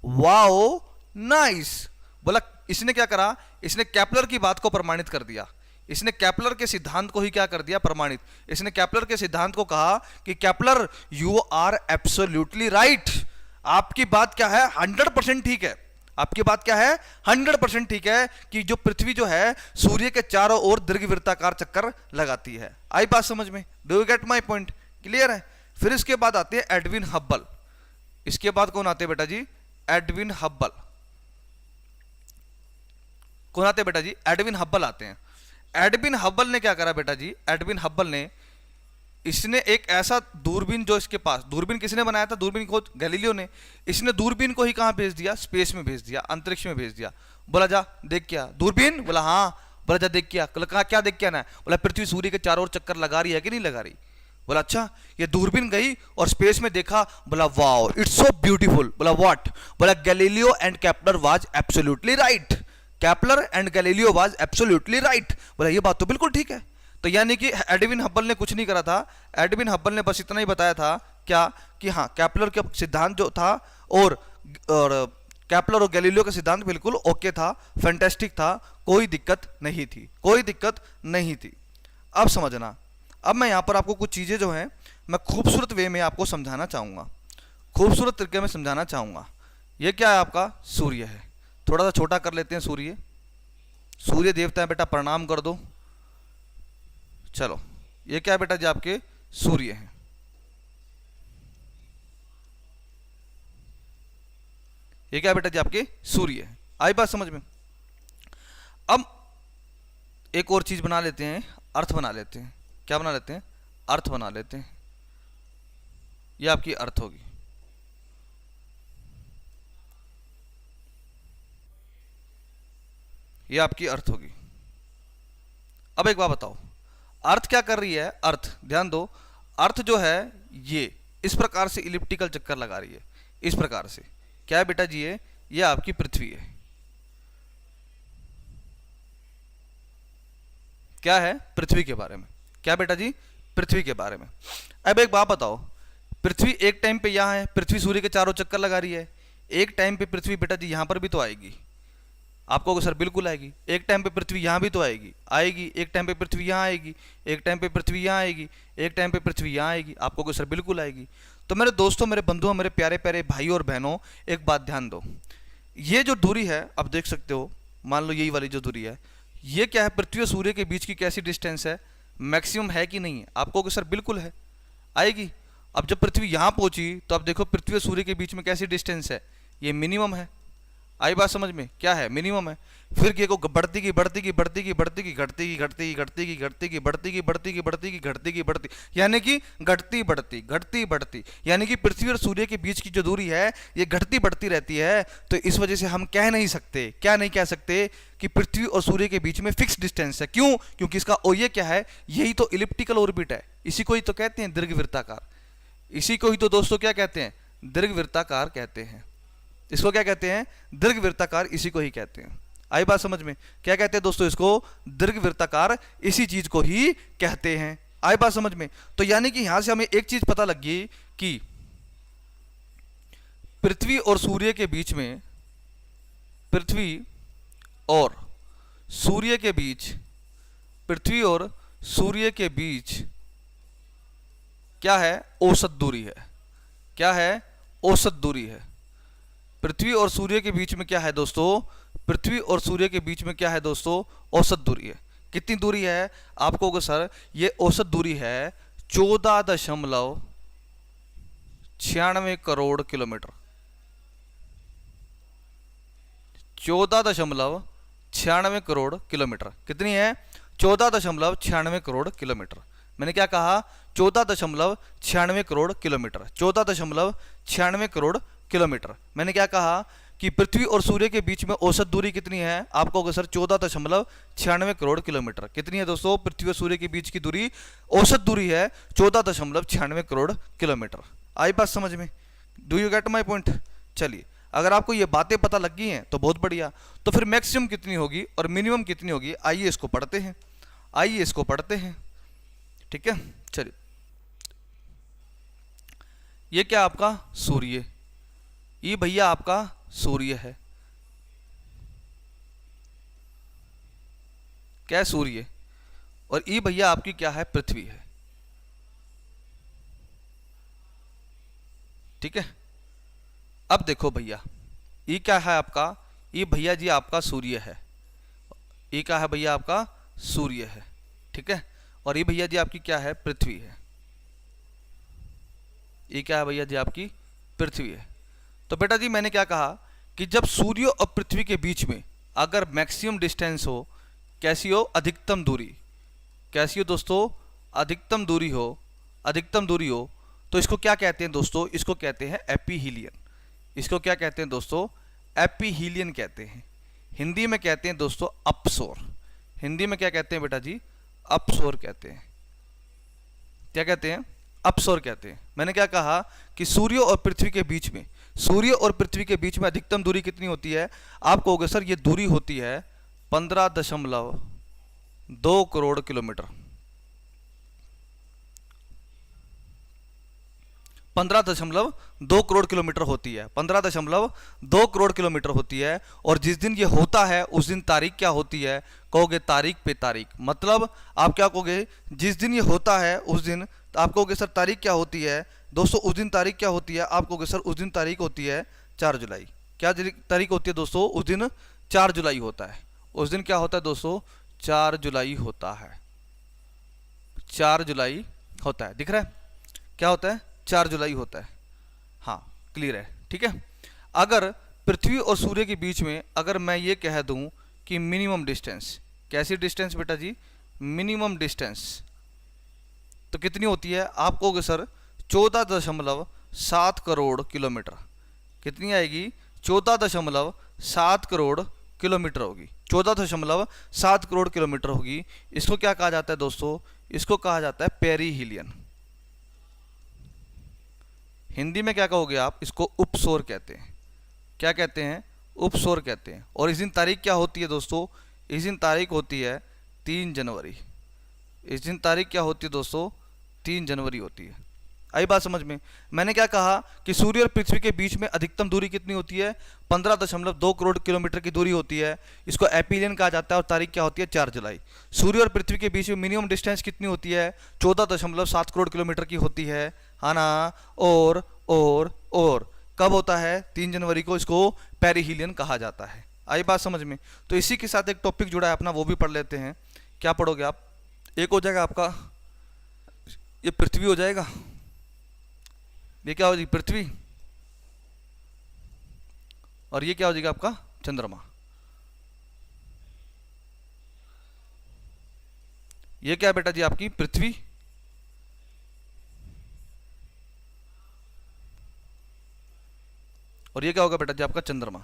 Wow nice. बोला। इसने क्या करा? इसने केपलर की बात को प्रमाणित कर दिया। इसने केपलर के सिद्धांत को ही क्या कर दिया? प्रमाणित। इसने केपलर के सिद्धांत को कहा कि Kepler you are absolutely right. आपकी बात क्या है? 100% ठीक है। आपकी बात क्या है? 100% ठीक है कि जो पृथ्वी जो है सूर्य के चारों ओर दीर्घवृत्ताकार चक्कर लगाती है। आई बात समझ में? Do you get my point? Clear है? फिर इसके बाद आते हैं एडविन हब्बल। इसके बाद कौन आते हैं बेटा जी? Edwin Hubble. कौन आते हैं बेटा जी? एडविन हब्बल आते हैं। एडविन हब्बल ने क्या करा बेटा जी? एडविन हब्बल ने, इसने एक ऐसा दूरबीन जो इसके पास, दूरबीन किसने बनाया था? दूरबीन को गैलीलियो ने। इसने दूरबीन को ही कहां भेज दिया? स्पेस में भेज दिया, अंतरिक्ष में भेज दिया। बोला जा देख क्या दूरबीन? बोला हाँ। बोला जा देख क्या? कहा क्या देख क्या ना? बोला पृथ्वी सूर्य के चारों ओर चक्कर लगा रही है कि नहीं लगा रही। बोला अच्छा। ये दूरबीन गई और स्पेस में देखा, बोला वाओ इट्स सो ब्यूटीफुल। बोला व्हाट? बोला Galileo and Kepler was absolutely right. Kepler and Galileo was absolutely right. बोला ये बात तो बिल्कुल ठीक है। तो यानी कि एडविन हब्बल ने कुछ नहीं करा था। एडविन हब्बल ने बस इतना ही बताया था क्या? कि हाँ केपलर का सिद्धांत जो था और केपलर और गैलीलियो का सिद्धांत बिल्कुल ओके था, फैंटास्टिक था, कोई दिक्कत नहीं थी, कोई दिक्कत नहीं थी। अब समझना, अब मैं यहाँ पर आपको कुछ चीज़ें जो हैं मैं खूबसूरत वे में आपको समझाना चाहूँगा, खूबसूरत तरीके में समझाना चाहूँगा। ये क्या है? आपका सूर्य है। थोड़ा सा छोटा कर लेते हैं सूर्य। सूर्य देवता है बेटा, प्रणाम कर दो। चलो ये क्या है बेटा जी? आपके सूर्य हैं। ये क्या है बेटा जी? आपके सूर्य है। आई बात समझ में? अब एक और चीज बना लेते हैं, अर्थ बना लेते हैं। क्या बना लेते हैं? अर्थ बना लेते हैं। ये आपकी अर्थ होगी। ये आपकी अर्थ होगी। अब एक बात बताओ, अर्थ क्या कर रही है? अर्थ ध्यान दो, अर्थ जो है ये इस प्रकार से इलिप्टिकल चक्कर लगा रही है, इस प्रकार से। क्या है बेटा जी? ये आपकी पृथ्वी है। क्या है? पृथ्वी के बारे में। क्या बेटा जी? पृथ्वी के बारे में। अब एक बात बताओ, पृथ्वी एक टाइम पे यहां है, पृथ्वी सूर्य के चारों चक्कर लगा रही है। एक टाइम पे पृथ्वी बेटा जी यहां पर भी तो आएगी। आपको सर बिल्कुल आएगी। एक टाइम पे पृथ्वी यहाँ भी तो आएगी, आएगी। एक टाइम पे पृथ्वी यहाँ आएगी, एक टाइम पे पृथ्वी यहाँ आएगी, एक टाइम पे पृथ्वी यहाँ आएगी। आपको सर बिल्कुल आएगी। तो मेरे दोस्तों, मेरे बंधुओं, मेरे प्यारे प्यारे भाई और बहनों, एक बात ध्यान दो। ये जो दूरी है, अब देख सकते हो, मान लो यही वाली जो दूरी है, ये क्या है? पृथ्वी और सूर्य के बीच की कैसी डिस्टेंस है? मैक्सिमम है कि नहीं है? आपको सर बिल्कुल है, आएगी। अब जब पृथ्वी यहाँ पहुंची तो अब देखो पृथ्वी और सूर्य के बीच में कैसी डिस्टेंस है? ये मिनिमम है। आई बात समझ में? क्या है? मिनिमम है। फिर ये को बढ़ती की बढ़ती की बढ़ती की बढ़ती की घटती की घटती की घटती की घटती की बढ़ती की बढ़ती की बढ़ती की घटती की बढ़ती, यानी कि घटती बढ़ती घटती बढ़ती, यानी कि पृथ्वी और सूर्य के बीच की जो दूरी है ये घटती बढ़ती रहती है। तो इस वजह से हम कह नहीं सकते, क्या नहीं कह सकते, कि पृथ्वी और सूर्य के बीच में फिक्स डिस्टेंस है। क्यों? क्योंकि इसका ये क्या है? यही तो इलिप्टिकल ऑर्बिट है। इसी को ही तो कहते हैं दीर्घवृत्ताकार। इसी को ही तो दोस्तों क्या कहते हैं? दीर्घवृत्ताकार कहते हैं। इसको क्या कहते हैं? दीर्घवृत्ताकार। इसी को ही कहते हैं। आई बात समझ में? क्या कहते हैं दोस्तों? इसको दीर्घवृत्ताकार, इसी चीज को ही कहते हैं। आई बात समझ में? तो यानी कि यहां से हमें एक चीज पता लग गई कि पृथ्वी और सूर्य के बीच में, पृथ्वी और सूर्य के बीच, पृथ्वी और सूर्य के बीच क्या है? औसत दूरी है। क्या है? औसत दूरी है। पृथ्वी और सूर्य के बीच में क्या है दोस्तों? पृथ्वी और सूर्य के बीच में क्या है दोस्तों? औसत दूरी है। कितनी दूरी है? आपको होगा सर ये औसत दूरी है 14.96 करोड़ किलोमीटर। 14.96 करोड़ किलोमीटर। कितनी है? 14.96 करोड़ किलोमीटर। मैंने क्या कहा? 14.96 करोड़ किलोमीटर। 14.96 करोड़ किलोमीटर। मैंने क्या कहा? कि पृथ्वी और सूर्य के बीच में औसत दूरी कितनी है? आपको होगा सर 14.96 करोड़ किलोमीटर। कितनी है दोस्तों? पृथ्वी और सूर्य के बीच की दूरी, औसत दूरी है 14.96 करोड़ किलोमीटर। आई बात समझ में? Do you get my point? चलिए, अगर आपको ये बातें पता लग गई हैं तो बहुत बढ़िया। तो फिर मैक्सिमम कितनी होगी और मिनिमम कितनी होगी, आइए इसको पढ़ते हैं, आइए इसको पढ़ते हैं। ठीक है, चलिए, ये क्या आपका सूर्य, ये भैया आपका सूर्य है, क्या है सूर्य, और ये भैया आपकी क्या है, पृथ्वी है। ठीक है, अब देखो भैया, ये क्या है आपका, ये भैया जी आपका सूर्य है, ये क्या है भैया आपका सूर्य है। ठीक है, और ये भैया जी आपकी क्या है, पृथ्वी है। ये क्या है भैया जी, आपकी पृथ्वी है। तो बेटा जी मैंने क्या कहा कि जब सूर्य और पृथ्वी के बीच में अगर मैक्सिमम डिस्टेंस हो, कैसी हो, अधिकतम दूरी, कैसी हो दोस्तों, अधिकतम दूरी हो, अधिकतम दूरी हो, तो इसको क्या कहते हैं दोस्तों, इसको कहते हैं एपीहीलियन। इसको क्या कहते हैं दोस्तों, एपीहीलियन कहते हैं। हिंदी में कहते हैं दोस्तों अपसोर। हिंदी में क्या कहते हैं बेटा जी, अपसोर कहते हैं। क्या कहते हैं, अपसोर कहते हैं। मैंने क्या कहा कि सूर्य और पृथ्वी के बीच में, सूर्य और पृथ्वी के बीच में अधिकतम दूरी कितनी होती है, आप कहोगे सर ये दूरी होती है 15.2 करोड़ किलोमीटर। 15.2 करोड़ किलोमीटर होती है, 15.2 करोड़ किलोमीटर होती है। और जिस दिन ये होता है उस दिन तारीख क्या होती है, कहोगे तारीख पे तारीख। मतलब आप क्या कहोगे, जिस दिन ये होता है उस दिन, तो आप कहोगे सर तारीख क्या होती है दोस्तों, उस दिन तारीख क्या होती है, आप कहोगे सर उस दिन तारीख होती है 4 जुलाई। क्या तारीख होती है दोस्तों, उस दिन 4 जुलाई होता है। उस दिन क्या होता है दोस्तों, 4 जुलाई होता है, 4 जुलाई होता है। दिख रहा है क्या होता है, 4 जुलाई होता है। हाँ क्लियर है, ठीक है। अगर पृथ्वी और सूर्य के बीच में अगर मैं ये कह दूं कि मिनिमम डिस्टेंस, कैसी डिस्टेंस बेटा जी, मिनिमम डिस्टेंस, तो कितनी होती है, आप कहोगे सर 14.7 करोड़ किलोमीटर। कितनी आएगी, 14.7 करोड़ किलोमीटर होगी, 14.7 करोड़ किलोमीटर होगी। इसको क्या कहा जाता है दोस्तों, इसको कहा जाता है पेरीहीलियन। हिंदी में क्या कहोगे आप, इसको उपसौर कहते हैं। क्या कहते हैं, उपसौर कहते हैं। और इस दिन तारीख क्या होती है दोस्तों, इस दिन तारीख होती है 3 जनवरी। इस दिन तारीख क्या होती है दोस्तों, 3 जनवरी होती है। आई बात समझ में। मैंने क्या कहा कि सूर्य और पृथ्वी के बीच में अधिकतम दूरी कितनी होती है, 15.2 करोड़ किलोमीटर की दूरी होती है। इसको एपीलियन कहा जाता है। और तारीख क्या होती है, 4 जुलाई। सूर्य और पृथ्वी के बीच में मिनिमम डिस्टेंस कितनी होती है, 14.7 करोड़ किलोमीटर की होती है ना। और कब होता है, 3 जनवरी को इसको पेरीहीलियन कहा जाता है। आई बात समझ में। तो इसी के साथ एक टॉपिक जुड़ा है अपना, वो भी पढ़ लेते हैं। क्या पढ़ोगे आप, एक हो जाएगा आपका ये पृथ्वी हो जाएगा, ये क्या हो जाएगी पृथ्वी, और ये क्या हो जाएगा आपका चंद्रमा। ये क्या है बेटा जी, आपकी पृथ्वी, और ये क्या होगा बेटा जी, आपका चंद्रमा।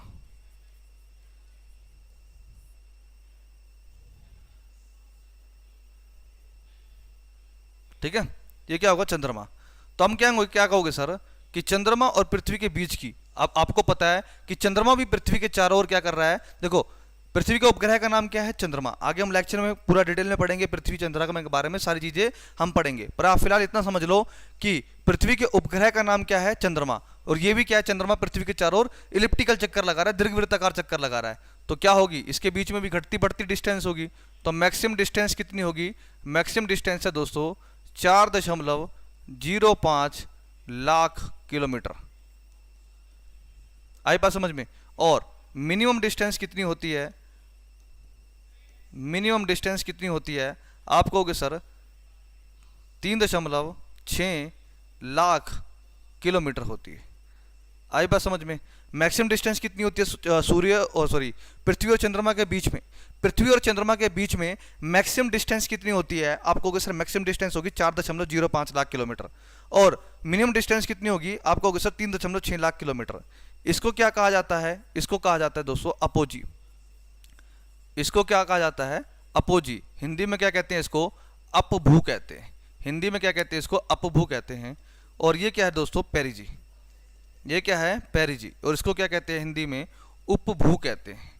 ठीक है, ये क्या होगा चंद्रमा। तो हम क्या कहोगे सर कि चंद्रमा और पृथ्वी के बीच की, अब आपको पता है कि चंद्रमा भी पृथ्वी के चारों ओर क्या कर रहा है। देखो पृथ्वी के उपग्रह का नाम क्या है, चंद्रमा। आगे हम लेक्चर में पूरा डिटेल में पढ़ेंगे, पृथ्वी चंद्रमा के बारे में सारी चीजें हम पढ़ेंगे। पर आप फिलहाल इतना समझ लो कि पृथ्वी के उपग्रह का नाम क्या है, चंद्रमा। और ये भी क्या है, चंद्रमा पृथ्वी के चारों ओर इलिप्टिकल चक्कर लगा रहा है, दीर्घवृत्ताकार चक्कर लगा रहा है। तो क्या होगी, इसके बीच में भी घटती बढ़ती डिस्टेंस होगी। तो मैक्सिमम डिस्टेंस कितनी होगी, मैक्सिमम डिस्टेंस है दोस्तों 4.05 लाख किलोमीटर। आई बात समझ में। और मिनिमम डिस्टेंस कितनी होती है, मिनिमम डिस्टेंस कितनी होती है, आप कहोगे सर 3.6 लाख किलोमीटर होती है। आई बात समझ में। मैक्सिमम डिस्टेंस कितनी होती है सूर्य और पृथ्वी और चंद्रमा के बीच में, पृथ्वी और चंद्रमा के बीच में मैक्सिमम डिस्टेंस कितनी होती है, आप कहोगे सर मैक्सिमम डिस्टेंस होगी 4.05 लाख किलोमीटर। और मिनिमम डिस्टेंस कितनी होगी, आप कहोगे सर 3.6 लाख किलोमीटर। इसको क्या कहा जाता है, इसको कहा जाता है दोस्तों अपोजी। इसको क्या कहा जाता है, अपोजी। हिंदी में क्या कहते हैं इसको, अपभू कहते हैं। हिंदी में क्या कहते हैं इसको, अपभू कहते हैं। और ये क्या है दोस्तों, पेरिजी। ये क्या है, पेरिजी, और इसको क्या कहते हैं हिंदी में, उपभू कहते हैं।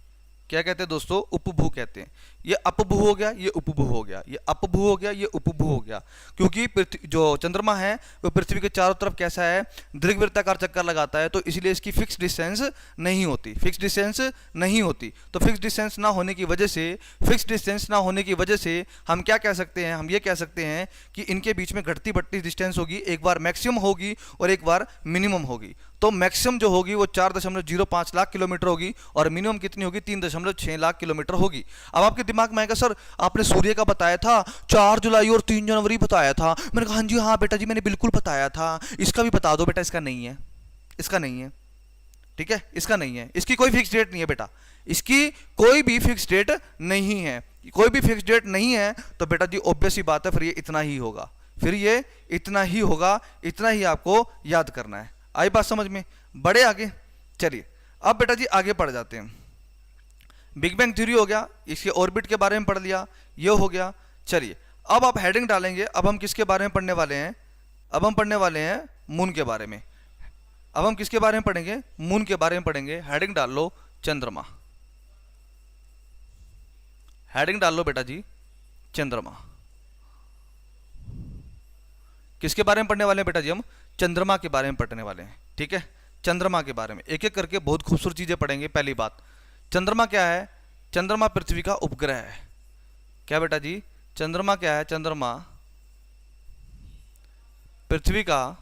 क्या कहते हैं दोस्तों, उपभू कहते हैं। ये अपभू हो गया, ये उपभू हो गया, ये अपभू हो गया, ये उपभू हो गया, क्योंकि जो चंद्रमा है वो पृथ्वी के चारों तरफ कैसा है, दीर्घवृत्ताकार चक्कर लगाता है, तो इसलिए इसकी फिक्स डिस्टेंस नहीं होती, फिक्स डिस्टेंस नहीं होती। तो फिक्स डिस्टेंस ना होने की वजह से, फिक्स डिस्टेंस ना होने की वजह से हम क्या कह सकते हैं, हम ये कह सकते हैं कि इनके बीच में घटती बढ़ती डिस्टेंस होगी, एक बार मैक्सिमम होगी और एक बार मिनिमम होगी। तो मैक्सिमम जो होगी वो 4.05 लाख किलोमीटर होगी और मिनिमम कितनी होगी, 3.6 लाख किलोमीटर होगी। अब आपके दिमाग में आएगा सर आपने सूर्य का बताया था 4 जुलाई और 3 जनवरी बताया था। मैंने कहा हाँ जी हाँ बेटा जी मैंने बिल्कुल बताया था, इसका भी बता दो बेटा। इसका नहीं है, इसका नहीं है, ठीक है, इसका नहीं है, इसकी कोई फिक्स डेट नहीं है बेटा, इसकी कोई भी फिक्स डेट नहीं है, कोई भी फिक्स डेट नहीं है। तो बेटा जी ऑब्वियस ही बात है, फिर ये इतना ही होगा, फिर ये इतना ही होगा, इतना ही आपको याद करना है। आई बात समझ में, बड़े आगे चलिए। अब बेटा जी आगे पढ़ जाते हैं। बिग बैंग थ्योरी हो गया, इसके ऑर्बिट के बारे में पढ़ लिया, ये हो गया। चलिए अब आप हेडिंग डालेंगे, अब हम किसके बारे में पढ़ने वाले हैं, अब हम पढ़ने वाले हैं मून के बारे में। अब हम किसके बारे में पढ़ेंगे, मून के बारे में पढ़ेंगे। हेडिंग डाल लो चंद्रमा, हेडिंग डाल लो बेटा जी चंद्रमा। किसके बारे में पढ़ने वाले हैं बेटा जी, हम चंद्रमा के बारे में पढ़ने वाले हैं, ठीक है। चंद्रमा के बारे में एक एक करके बहुत खूबसूरत चीजें पढ़ेंगे। पहली बात, चंद्रमा क्या है, चंद्रमा पृथ्वी का उपग्रह है। क्या बेटा जी, चंद्रमा क्या है, चंद्रमा पृथ्वी का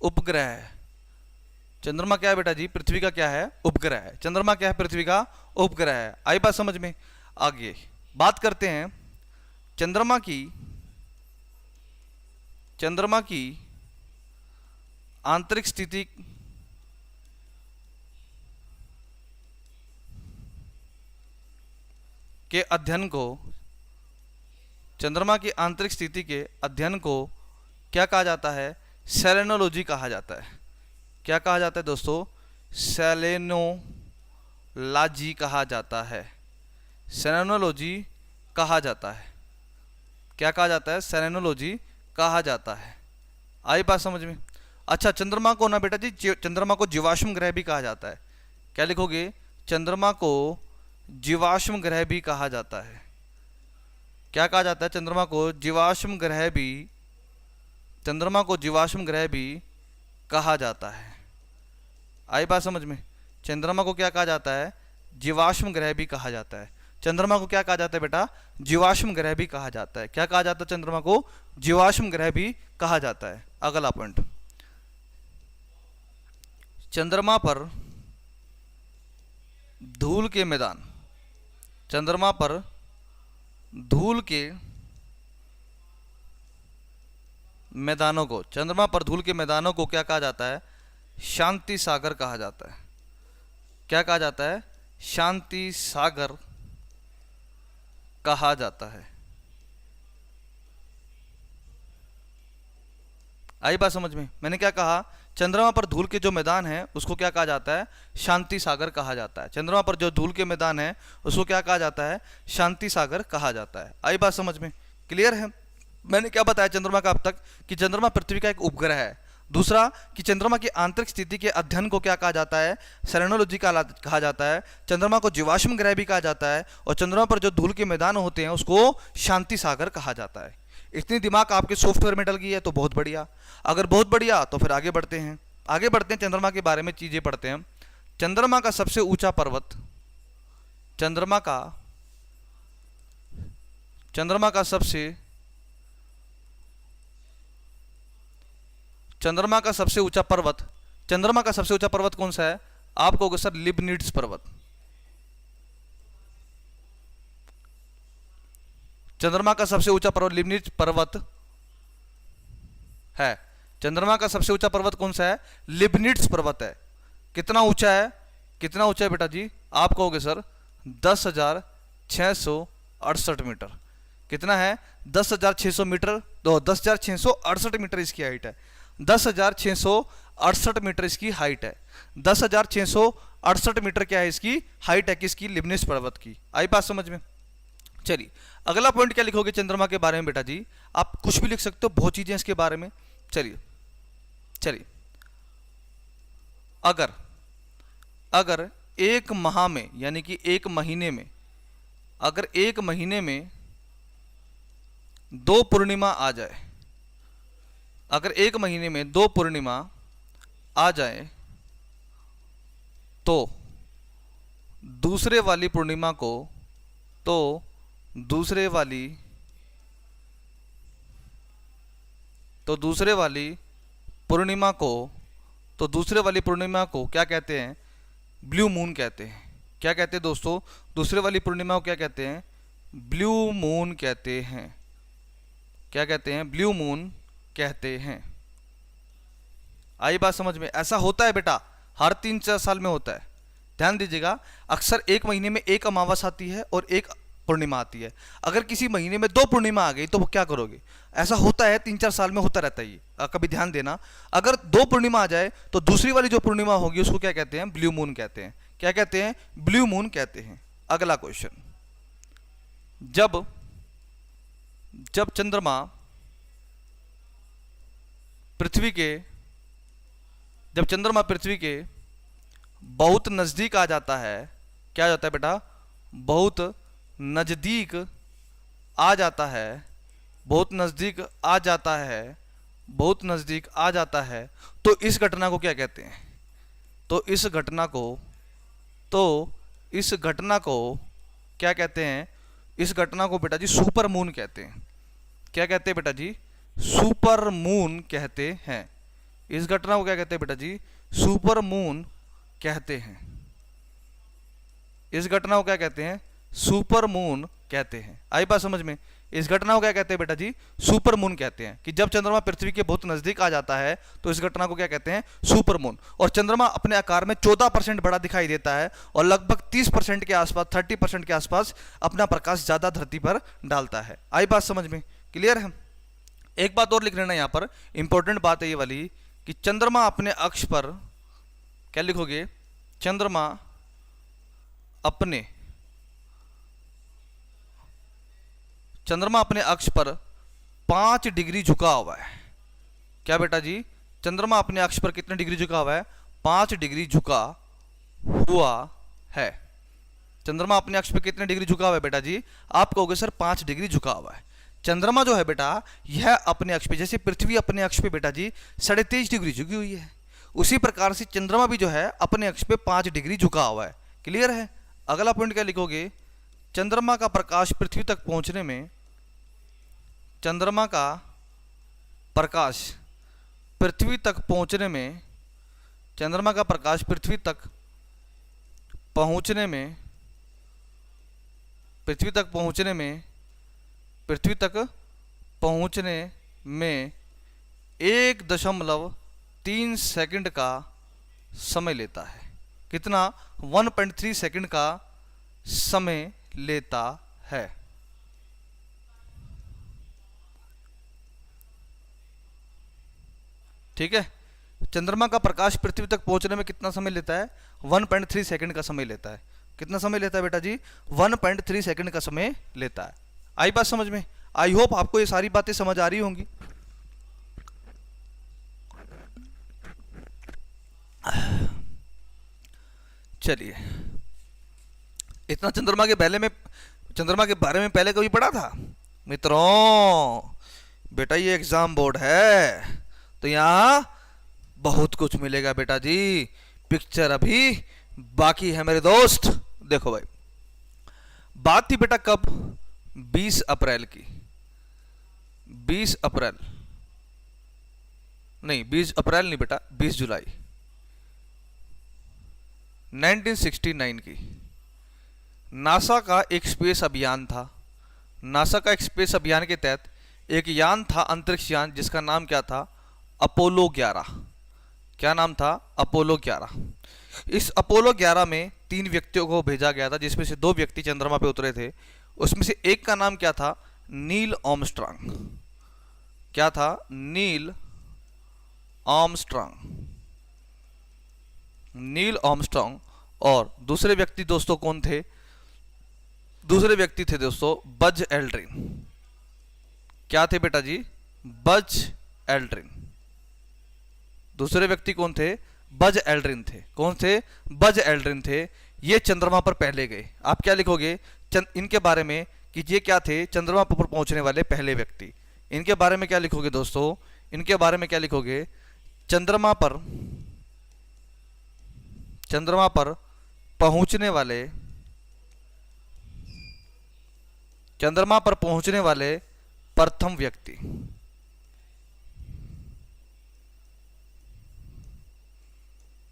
उपग्रह है। चंद्रमा क्या है बेटा जी, पृथ्वी का क्या है, उपग्रह है। चंद्रमा क्या है, पृथ्वी का उपग्रह है। आई बात समझ में। आगे बात करते हैं चंद्रमा की आंतरिक स्थिति के अध्ययन को, चंद्रमा की आंतरिक स्थिति के अध्ययन को क्या कहा जाता है, सेलेनोलॉजी कहा जाता है। क्या कहा जाता है दोस्तों, सेलेनोलॉजी कहा जाता है, सेलेनोलॉजी कहा जाता है। क्या कहा जाता है, सेलेनोलॉजी कहा जाता है। आई बात समझ में। अच्छा चंद्रमा को ना बेटा जी, चंद्रमा को जीवाश्म ग्रह भी कहा जाता है। क्या लिखोगे, चंद्रमा को जीवाश्म ग्रह भी कहा जाता है। क्या कहा जाता है, चंद्रमा को जीवाश्म ग्रह भी, चंद्रमा को जीवाश्म ग्रह भी कहा जाता है। आई बात समझ में। चंद्रमा को क्या कहा जाता है, जीवाश्म ग्रह भी कहा जाता है। चंद्रमा को क्या कहा जाता है बेटा, जीवाश्म ग्रह भी कहा जाता है। क्या कहा जाता है, चंद्रमा को जीवाश्म ग्रह भी कहा जाता है। अगला पॉइंट, चंद्रमा पर धूल के मैदान, चंद्रमा पर धूल के मैदानों को, चंद्रमा पर धूल के मैदानों को क्या कहा जाता है, शांति सागर कहा जाता है। क्या कहा जाता है, शांति सागर कहा जाता है। आई बात समझ में। मैंने क्या कहा, चंद्रमा पर धूल के जो मैदान है उसको क्या कहा जाता है, शांति सागर कहा जाता है। चंद्रमा पर जो धूल के मैदान है उसको क्या कहा जाता है, शांति सागर कहा जाता है। आई बात समझ में, क्लियर है। मैंने क्या बताया चंद्रमा का अब तक, कि चंद्रमा पृथ्वी का एक उपग्रह है। दूसरा कि चंद्रमा की आंतरिक स्थिति के अध्ययन को क्या कहा जाता है, सेलेनोलॉजी कहा जाता है। चंद्रमा को जीवाश्म ग्रह भी कहा जाता है और चंद्रमा पर जो धूल के मैदान होते हैं उसको शांति सागर कहा जाता है। इतनी दिमाग आपके सॉफ्टवेयर में डल गई है तो बहुत बढ़िया। अगर बहुत बढ़िया तो फिर आगे बढ़ते हैं, आगे बढ़ते हैं, चंद्रमा के बारे में चीजें पढ़ते हैं। चंद्रमा का सबसे ऊंचा पर्वत, चंद्रमा का सबसे ऊंचा पर्वत, चंद्रमा का सबसे ऊंचा पर्वत कौन सा है, आप कहोगे सर लिबनिट्ज पर्वत। चंद्रमा का सबसे ऊंचा पर्वत लिबनिट्ज पर्वत है। चंद्रमा का सबसे ऊंचा पर्वत कौन सा है, लिबनिट्ज पर्वत है। कितना ऊंचा है, कितना ऊंचा है बेटा जी, आप कहोगे सर 10,668 मीटर। कितना है, 10,600 मीटर, तो 10,668 मीटर इसकी हाइट है। 10,668 मीटर इसकी हाइट है। 10,668 मीटर क्या है इसकी हाइट है, किसकी, लिबनिट्ज पर्वत की। आई बात समझ में। चलिए अगला पॉइंट क्या लिखोगे चंद्रमा के बारे में बेटा जी, आप कुछ भी लिख सकते हो, बहुत चीजें इसके बारे में। चलिए चलिए, अगर अगर एक माह में यानी कि एक महीने में, अगर एक महीने में 2 पूर्णिमा आ जाए, अगर एक महीने में 2 पूर्णिमा आ जाए तो दूसरे वाली पूर्णिमा को, तो दूसरे वाली पूर्णिमा को, तो दूसरे वाली पूर्णिमा को क्या कहते हैं? ब्लू मून कहते हैं। क्या कहते हैं दोस्तों? दूसरे वाली पूर्णिमा को क्या कहते हैं? ब्लू मून कहते हैं। क्या कहते हैं? ब्लू मून कहते हैं। आई बात समझ में? ऐसा होता है बेटा, हर 3-4 साल में होता है। ध्यान दीजिएगा, अक्सर एक महीने में एक अमावस आती है और एक पूर्णिमा आती है। अगर किसी महीने में 2 पूर्णिमा आ गई तो वो क्या करोगे? ऐसा होता है, 3-4 साल में होता रहता है ये, कभी ध्यान देना। अगर 2 पूर्णिमा आ जाए तो दूसरी वाली जो पूर्णिमा होगी उसको क्या कहते हैं? ब्लू मून कहते हैं। क्या कहते हैं? ब्लू मून कहते हैं। अगला क्वेश्चन, जब चंद्रमा पृथ्वी के बहुत नजदीक आ जाता है, क्या हो जाता है बेटा? बहुत नजदीक आ जाता है, बहुत नजदीक आ जाता है, बहुत नजदीक आ जाता है, तो इस घटना को क्या कहते हैं? तो इस घटना को क्या कहते हैं? इस घटना को बेटा जी सुपर मून कहते हैं। क्या कहते हैं बेटा जी? सुपर मून कहते हैं। इस घटना को क्या कहते हैं बेटा जी? सुपर मून कहते हैं। इस घटना को क्या कहते हैं? सुपर मून कहते हैं। आई बात समझ में? इस घटना को क्या कहते हैं बेटा जी? सुपर मून कहते हैं। कि जब चंद्रमा पृथ्वी के बहुत नजदीक आ जाता है तो इस घटना को क्या कहते हैं? Super moon. और चंद्रमा अपने आकार में 14% बड़ा दिखाई देता है और लगभग 30% के आसपास, 30% के आसपास अपना प्रकाश ज्यादा धरती पर डालता है। आई बात समझ में? क्लियर है? एक बात और लिख लेना यहां पर, इंपॉर्टेंट बात है ये वाली, कि चंद्रमा अपने अक्ष पर, क्या लिखोगे? चंद्रमा अपने अक्ष पर 5 डिग्री झुका हुआ है। क्या बेटा जी? चंद्रमा अपने अक्ष पर कितने डिग्री झुका हुआ है? 5 डिग्री झुका हुआ है। चंद्रमा अपने अक्ष पर कितने डिग्री झुका हुआ है बेटा जी? आप कहोगे सर 5 डिग्री झुका हुआ है। चंद्रमा जो है बेटा, यह अपने अक्ष पे, जैसे पृथ्वी अपने अक्ष पे बेटा जी 23.5 डिग्री झुकी हुई है, उसी प्रकार से चंद्रमा भी जो है अपने अक्ष पे 5 डिग्री झुका हुआ है। क्लियर है? अगला पॉइंट क्या लिखोगे? चंद्रमा का प्रकाश पृथ्वी तक पहुंचने में, चंद्रमा का प्रकाश पृथ्वी तक पहुंचने में, चंद्रमा का प्रकाश पृथ्वी तक पहुंचने में, पृथ्वी तक पहुंचने में 1.3 सेकंड का समय लेता है। कितना? 1.3 सेकंड का समय लेता है। ठीक है? चंद्रमा का प्रकाश पृथ्वी तक पहुंचने में कितना समय लेता है? 1.3 सेकंड का समय लेता है। कितना समय लेता है बेटा जी? 1.3 सेकंड का समय लेता है। आई बात समझ में? आई होप आपको ये सारी बातें समझ आ रही होंगी। चलिए, इतना चंद्रमा के बारे में पहले कभी पढ़ा था मित्रों? बेटा ये एग्जाम बोर्ड है तो यहाँ बहुत कुछ मिलेगा बेटा जी। पिक्चर अभी बाकी है मेरे दोस्त। देखो भाई, बात थी बेटा कब? 20 अप्रैल की। 20 अप्रैल नहीं, 20 अप्रैल नहीं बेटा, 20 जुलाई 1969 की। नासा का एक स्पेस अभियान था। नासा का एक स्पेस अभियान के तहत एक यान था, अंतरिक्ष यान, जिसका नाम क्या था? अपोलो 11। क्या नाम था? अपोलो 11। इस अपोलो 11 में 3 व्यक्तियों को भेजा गया था, जिसमें से 2 व्यक्ति चंद्रमा पे उतरे थे। उसमें से एक का नाम क्या था? Neil Armstrong. क्या था? Neil Armstrong. Neil Armstrong. और दूसरे व्यक्ति दोस्तों कौन थे? दूसरे व्यक्ति थे दोस्तों बज एल्ड्रिन। क्या थे बेटा जी? Buzz Aldrin. दूसरे व्यक्ति कौन थे? बज एल्ड्रिन थे। कौन थे? बज एल्ड्रिन थे। ये चंद्रमा पर पहले गए। आप क्या लिखोगे इनके बारे में कि ये क्या थे? चंद्रमा पर पहुंचने वाले पहले व्यक्ति। इनके बारे में क्या लिखोगे दोस्तों? इनके बारे में क्या लिखोगे? चंद्रमा पर पहुंचने वाले प्रथम व्यक्ति।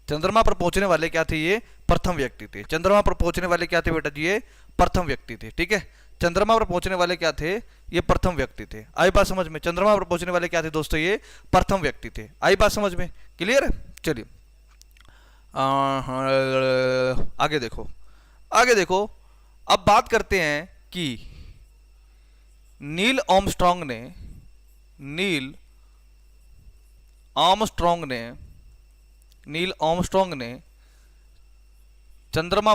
चंद्रमा पर पहुंचने वाले क्या थे? ये प्रथम व्यक्ति थे। चंद्रमा पर पहुंचने वाले क्या थे बेटा जी? ये प्रथम व्यक्ति थे। ठीक है, चंद्रमा पर पहुंचने वाले क्या थे? ये प्रथम व्यक्ति थे। आई बात समझ में? चंद्रमा पर पहुंचने वाले क्या थे दोस्तों? ये प्रथम व्यक्ति थे। आई बात समझ में? क्लियर है? चलिए आगे देखो, आगे देखो। अब बात करते हैं कि नील आर्मस्ट्रॉन्ग ने चंद्रमा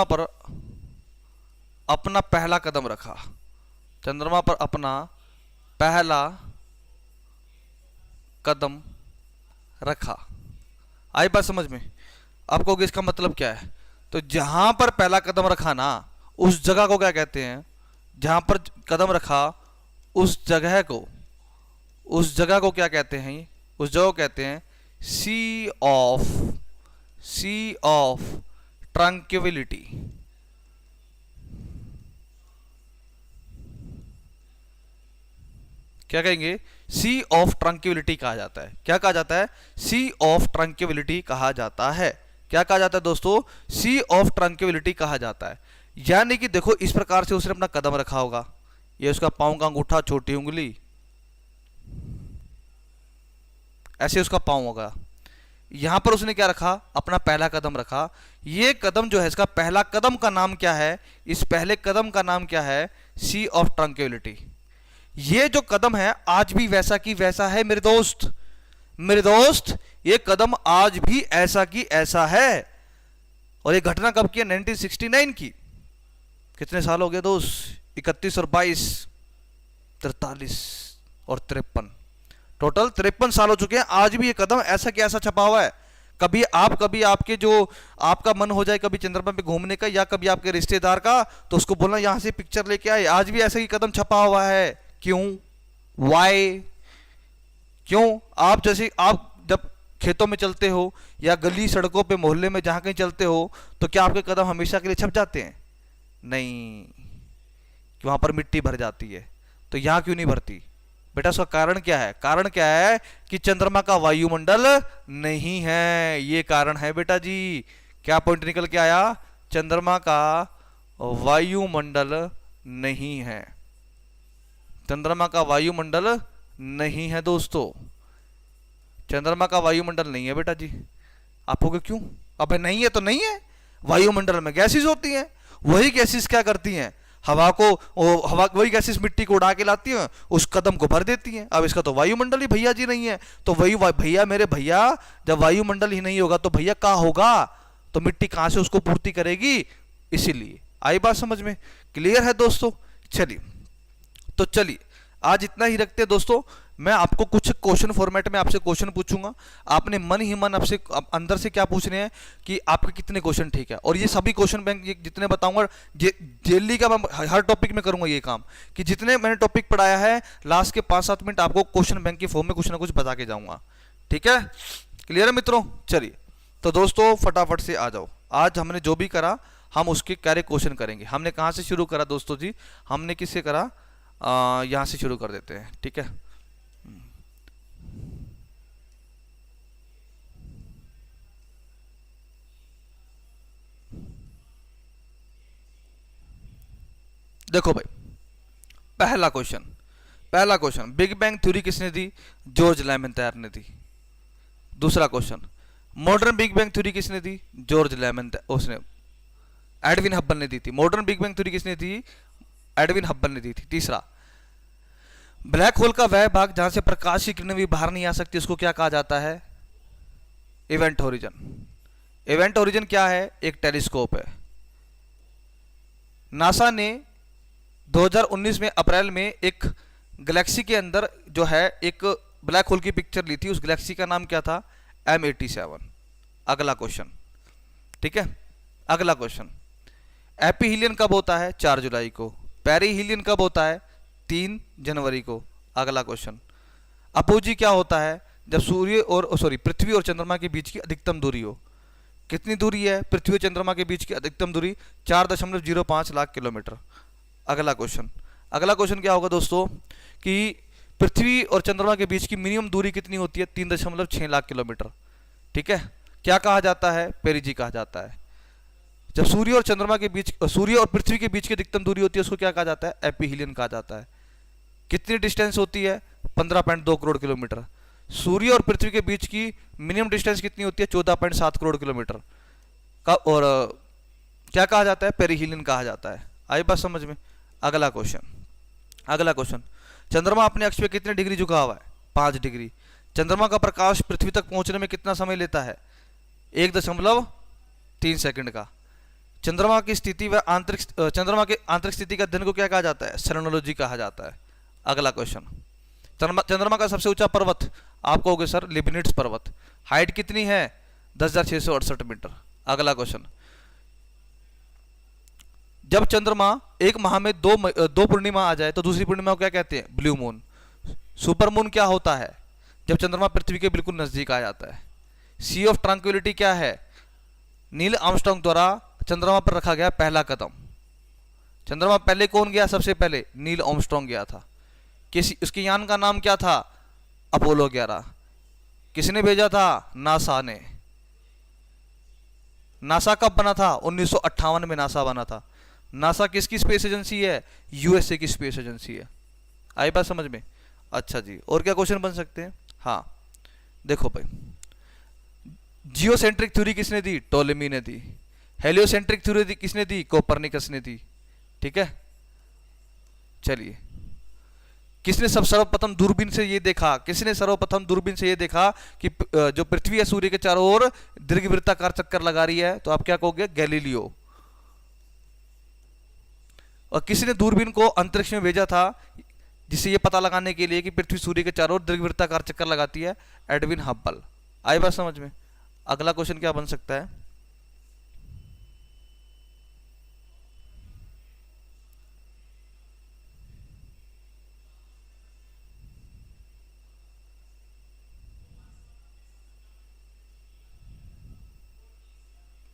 पर अपना पहला कदम रखा। चंद्रमा पर अपना पहला कदम रखा। आई बात समझ में? आपको इसका मतलब क्या है? तो जहां पर पहला कदम रखा ना, उस जगह को क्या कहते हैं? जहां पर कदम रखा उस जगह को क्या कहते हैं? उस जगह को कहते हैं सी ऑफ ट्रंक्विलिटी। क्या कहेंगे? सी ऑफ ट्रंक्विलिटी कहा जाता है। क्या कहा जाता है? सी ऑफ ट्रंक्विलिटी कहा जाता है। क्या कहा जाता है दोस्तों? सी ऑफ ट्रंक्विलिटी कहा जाता है। यानी कि देखो, इस प्रकार से उसने अपना कदम रखा होगा। ये उसका पांव का अंगूठा, छोटी उंगली, ऐसे उसका पांव होगा। यहां पर उसने क्या रखा? अपना पहला कदम रखा। ये कदम जो है, इसका पहला कदम का नाम क्या है? इस पहले कदम का नाम क्या है? सी ऑफ ट्रंक्विलिटी। ये जो कदम है आज भी वैसा की वैसा है मेरे दोस्त। ये कदम आज भी ऐसा की ऐसा है। और ये घटना कब की है? 1969 की। कितने साल हो गए दोस्त? 31 और 22, 43 और 53, टोटल 53 साल हो चुके हैं। आज भी ये कदम ऐसा कि ऐसा छपा हुआ है। कभी आपके जो आपका मन हो जाए कभी चंद्रमा पे घूमने का, या कभी आपके रिश्तेदार का, तो उसको बोलना यहां से पिक्चर लेके आए। आज भी ऐसा ही कदम छपा हुआ है। क्यों? वाई? क्यों? आप जब खेतों में चलते हो या गली सड़कों पे मोहल्ले में जहां कहीं चलते हो, तो क्या आपके कदम हमेशा के लिए छप जाते हैं? नहीं, कि वहां पर मिट्टी भर जाती है। तो यहां क्यों नहीं भरती बेटा? उसका कारण क्या है? कारण क्या है? कि चंद्रमा का वायुमंडल नहीं है। ये कारण है बेटा जी। क्या पॉइंट निकल के आया? चंद्रमा का वायुमंडल नहीं है। चंद्रमा का वायुमंडल नहीं है दोस्तों। चंद्रमा का वायुमंडल नहीं है बेटा जी। आप होगे क्यों? अब नहीं है तो नहीं है। वायुमंडल में गैसेस होती हैं। वही गैसेस क्या करती हैं? वही गैसेस मिट्टी को उड़ा के लाती हैं, उस कदम को भर देती हैं। अब इसका तो वायुमंडल ही भैया जी नहीं है। तो वही मेरे भैया, जब वायुमंडल ही नहीं होगा तो भैया क्या होगा? तो मिट्टी कहां से उसको पूर्ति करेगी? इसीलिए। आई बात समझ में? क्लियर है दोस्तों? चलिए आज इतना ही रखते हैं दोस्तों। मैं आपको कुछ क्वेश्चन फॉर्मेट में आपसे क्वेश्चन पूछूंगा। आपने मन ही मन आपसे अंदर से क्या पूछने हैं कि आपके कितने क्वेश्चन ठीक है। और ये सभी क्वेश्चन बैंक जितने बताऊंगा डेली का, मैं हर टॉपिक में करूंगा ये काम कि जितने मैंने टॉपिक पढ़ाया है, लास्ट के 5-7 मिनट आपको क्वेश्चन बैंक की फॉर्म में कुछ ना कुछ बता के जाऊंगा। ठीक है? क्लियर है मित्रों? चलिए तो दोस्तों फटाफट से आ जाओ। आज हमने जो भी करा हम उसके कार्य क्वेश्चन करेंगे। हमने कहाँ से शुरू करा दोस्तों जी? हमने किससे करा? यहां से शुरू कर देते हैं। ठीक है? देखो भाई, पहला क्वेश्चन बिग बैंग थ्योरी किसने दी? जॉर्ज लेमैत्रे ने दी। दूसरा question, modern big bang theory किसने दी? जॉर्ज लेमैत्रे, उसने एडविन हब्बल ने दी थी। मॉडर्न बिग बैंग थ्योरी किसने दी? एडविन हब्बल ने दी थी। तीसरा, ब्लैक होल का वह भाग जहां से प्रकाश की किरणें भी बाहर नहीं आ सकती, उसको क्या कहा जाता है? Event horizon. इवेंट होरिजन क्या है? एक टेलीस्कोप है। नासा ने 2019 में अप्रैल में एक गैलेक्सी के अंदर जो है एक ब्लैक होल की पिक्चर ली थी, उस गैलेक्सी का नाम क्या था? M87। अगला क्वेश्चन, ठीक है, अगला क्वेश्चन, एपीहीलियन कब होता है? 4 जुलाई को। पेरीहीलियन कब होता है? 3 जनवरी को। अगला क्वेश्चन, अपोजी क्या होता है? जब सूर्य और पृथ्वी और चंद्रमा के बीच की अधिकतम दूरी हो। कितनी दूरी है पृथ्वी और चंद्रमा के बीच की अधिकतम दूरी? 4.05 लाख किलोमीटर। अगला क्वेश्चन, अगला क्वेश्चन क्या होगा दोस्तों कि पृथ्वी और चंद्रमा के बीच की मिनिमम दूरी कितनी होती है? 3.6 लाख किलोमीटर। ठीक है, क्या कहा जाता है? पेरिजी कहा जाता है। जब सूर्य और चंद्रमा के बीच, सूर्य और पृथ्वी के बीच की अधिकतम दूरी होती है, उसको क्या कहा जाता है? एपीहीलियन कहा जाता है। कितनी डिस्टेंस होती है? 15.2 करोड़ किलोमीटर। सूर्य और पृथ्वी के बीच की मिनिमम डिस्टेंस कितनी होती है? 14.7 करोड़ किलोमीटर का। और क्या कहा जाता है? पेरिहीलियन कहा जाता है। आई बात समझ में? अगला क्वेश्चन, अगला क्वेश्चन, चंद्रमा अपने अक्ष पे कितने डिग्री झुका हुआ है? 5 डिग्री। चंद्रमा का प्रकाश पृथ्वी तक पहुंचने में कितना समय लेता है? 1.3 सेकंड का। चंद्रमा की स्थिति व चंद्रमा के आंतरिक स्थिति का अध्ययन को क्या कहा जाता है? सेरेनोलॉजी कहा जाता है। अगला क्वेश्चन, चंद्रमा का सबसे ऊंचा पर्वत, आप कहोगे सर लिबनिट्स पर्वत। हाइट कितनी है? 10,668 मीटर। अगला क्वेश्चन, जब चंद्रमा एक माह में दो पूर्णिमा आ जाए तो दूसरी पूर्णिमा को क्या कहते हैं? Blue moon. सुपर मून क्या होता है? जब चंद्रमा पृथ्वी के बिल्कुल नजदीक आ जाता है। सी ऑफ ट्रैंक्विलिटी क्या है? नील आर्मस्ट्रांग द्वारा चंद्रमा पर रखा गया पहला कदम। चंद्रमा पहले कौन गया? सबसे पहले नील आर्मस्ट्रांग गया था। उसके यान का नाम क्या था? अपोलो 11। किसने भेजा था? नासा ने। नासा कब बना था? 1958 में नासा बना था। नासा किसकी स्पेस एजेंसी है? यूएसए की स्पेस एजेंसी है। आई बात समझ में? अच्छा जी, और क्या क्वेश्चन बन सकते हैं? हाँ देखो भाई, जियोसेंट्रिक थ्योरी किसने दी? टोलेमी ने दी। हेलियोसेंट्रिक थ्योरी किसने दी? कोपरनिकस ने दी। ठीक है, चलिए, किसने सर्वप्रथम दूरबीन से ये देखा? किसने सर्वप्रथम दूरबीन से ये देखा कि जो पृथ्वी है सूर्य के चारों ओर दीर्घवृत्ताकार चक्कर लगा रही है? तो आप क्या कहोगे? गैलीलियो। और किसने दूरबीन को अंतरिक्ष में भेजा था जिससे ये पता लगाने के लिए कि पृथ्वी सूर्य के चारों ओर दीर्घवृत्ताकार चक्कर लगाती है? Edwin Hubble. आई बात समझ में? अगला क्वेश्चन क्या बन सकता है?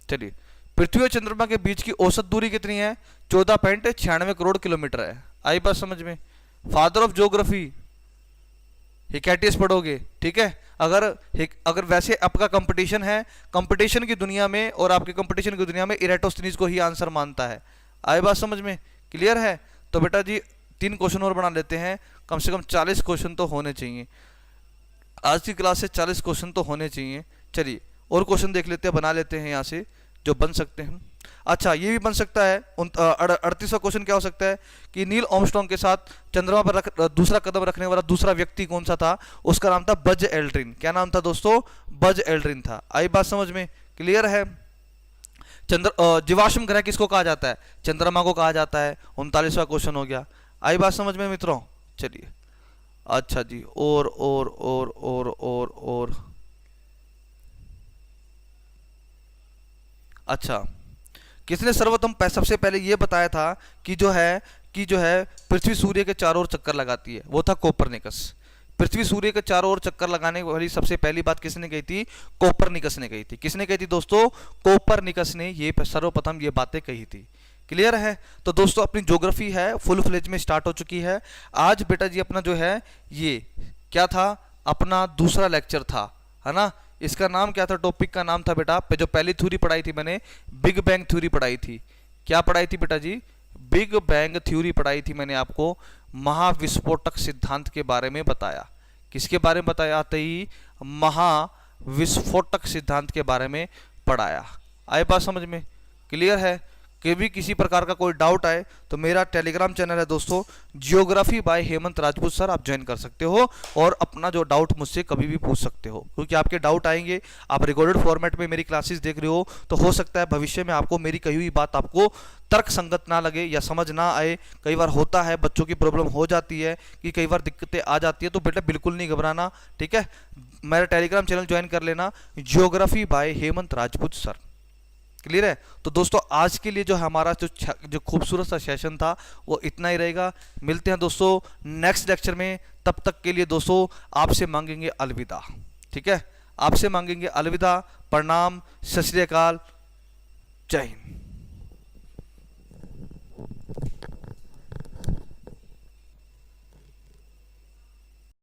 चलिए, पृथ्वी और चंद्रमा के बीच की औसत दूरी कितनी है? 14.96 करोड़ किलोमीटर है। आई बात समझ में? फादर ऑफ ज्योग्राफी हिकैटियस पढ़ोगे। ठीक है, अगर वैसे आपका कंपटीशन है, कंपटीशन की दुनिया में और आपके कंपटीशन की दुनिया में इरेटोस्थनीज को ही आंसर मानता है। आई बात समझ में? क्लियर है? तो बेटा जी 3 क्वेश्चन और बना लेते हैं, कम से कम 40 क्वेश्चन तो होने चाहिए। आज की क्लास से 40 क्वेश्चन तो होने चाहिए। चलिए और क्वेश्चन देख लेते हैं, बना लेते हैं यहाँ से जो बन सकते हैं। अच्छा, ये भी बन सकता है 38वां क्वेश्चन क्या हो सकता है कि नील आर्मस्ट्रांग के साथ चंद्रमा पर दूसरा कदम रखने वाला दूसरा व्यक्ति कौन सा था? उसका नाम था बज एल्ड्रिन। क्या नाम था दोस्तों? बज एल्ड्रिन था। आई बात समझ में? क्लियर है? जीवाश्म ग्रह किसको कहा जाता है? चंद्रमा को कहा जाता है। 39वां क्वेश्चन हो गया। आई बात समझ में मित्रों? चलिए, अच्छा जी, और अच्छा, किसने सर्वप्रथम सबसे पहले यह बताया था कि जो है पृथ्वी सूर्य के चारों ओर चक्कर लगाती है? वो था कोपरनिकस। पृथ्वी सूर्य के चारों ओर चक्कर लगाने वाली सबसे पहली बात किसने कही थी? कोपरनिकस ने कही थी। किसने कही थी दोस्तों? कोपरनिकस ने ये सर्वप्रथम ये बातें कही थी। क्लियर है? तो दोस्तों अपनी ज्योग्राफी है फुल फ्लेज में स्टार्ट हो चुकी है। आज बेटा जी अपना जो है ये क्या था? अपना दूसरा लेक्चर था, है ना? इसका नाम क्या था? टॉपिक का नाम था बेटा, जो पहली थ्योरी पढ़ाई थी मैंने, बिग बैंग थ्योरी पढ़ाई थी। क्या पढ़ाई थी बेटा जी? बिग बैंग थ्योरी पढ़ाई थी मैंने आपको। महाविस्फोटक सिद्धांत के बारे में बताया। किसके बारे में बताया? आते ही महाविस्फोटक सिद्धांत के बारे में पढ़ाया। आए बात समझ में? क्लियर है? भी किसी प्रकार का कोई डाउट आए तो मेरा टेलीग्राम चैनल है दोस्तों, geography by Hemant Rajput sir, आप ज्वाइन कर सकते हो और अपना जो डाउट मुझसे कभी भी पूछ सकते हो, क्योंकि आपके डाउट आएंगे। आप रिकॉर्डेड फॉर्मेट में मेरी क्लासेस देख रहे हो तो हो सकता है भविष्य में आपको मेरी कही हुई बात आपको तर्क संगत ना लगे या समझ ना आए। कई बार होता है, बच्चों की प्रॉब्लम हो जाती है कि कई बार दिक्कतें आ जाती है, तो बेटा बिल्कुल नहीं घबराना, ठीक है। मेरा टेलीग्राम चैनल ज्वाइन कर लेना, geography by Hemant Rajput sir. Clear है? तो दोस्तों आज के लिए जो हमारा जो खूबसूरत सा सेशन था वो इतना ही रहेगा। मिलते हैं दोस्तों नेक्स्ट लेक्चर में, तब तक के लिए दोस्तों आपसे मांगेंगे अलविदा, ठीक है। आपसे मांगेंगे अलविदा, प्रणाम, सत श्री अकाल, जय हिंद।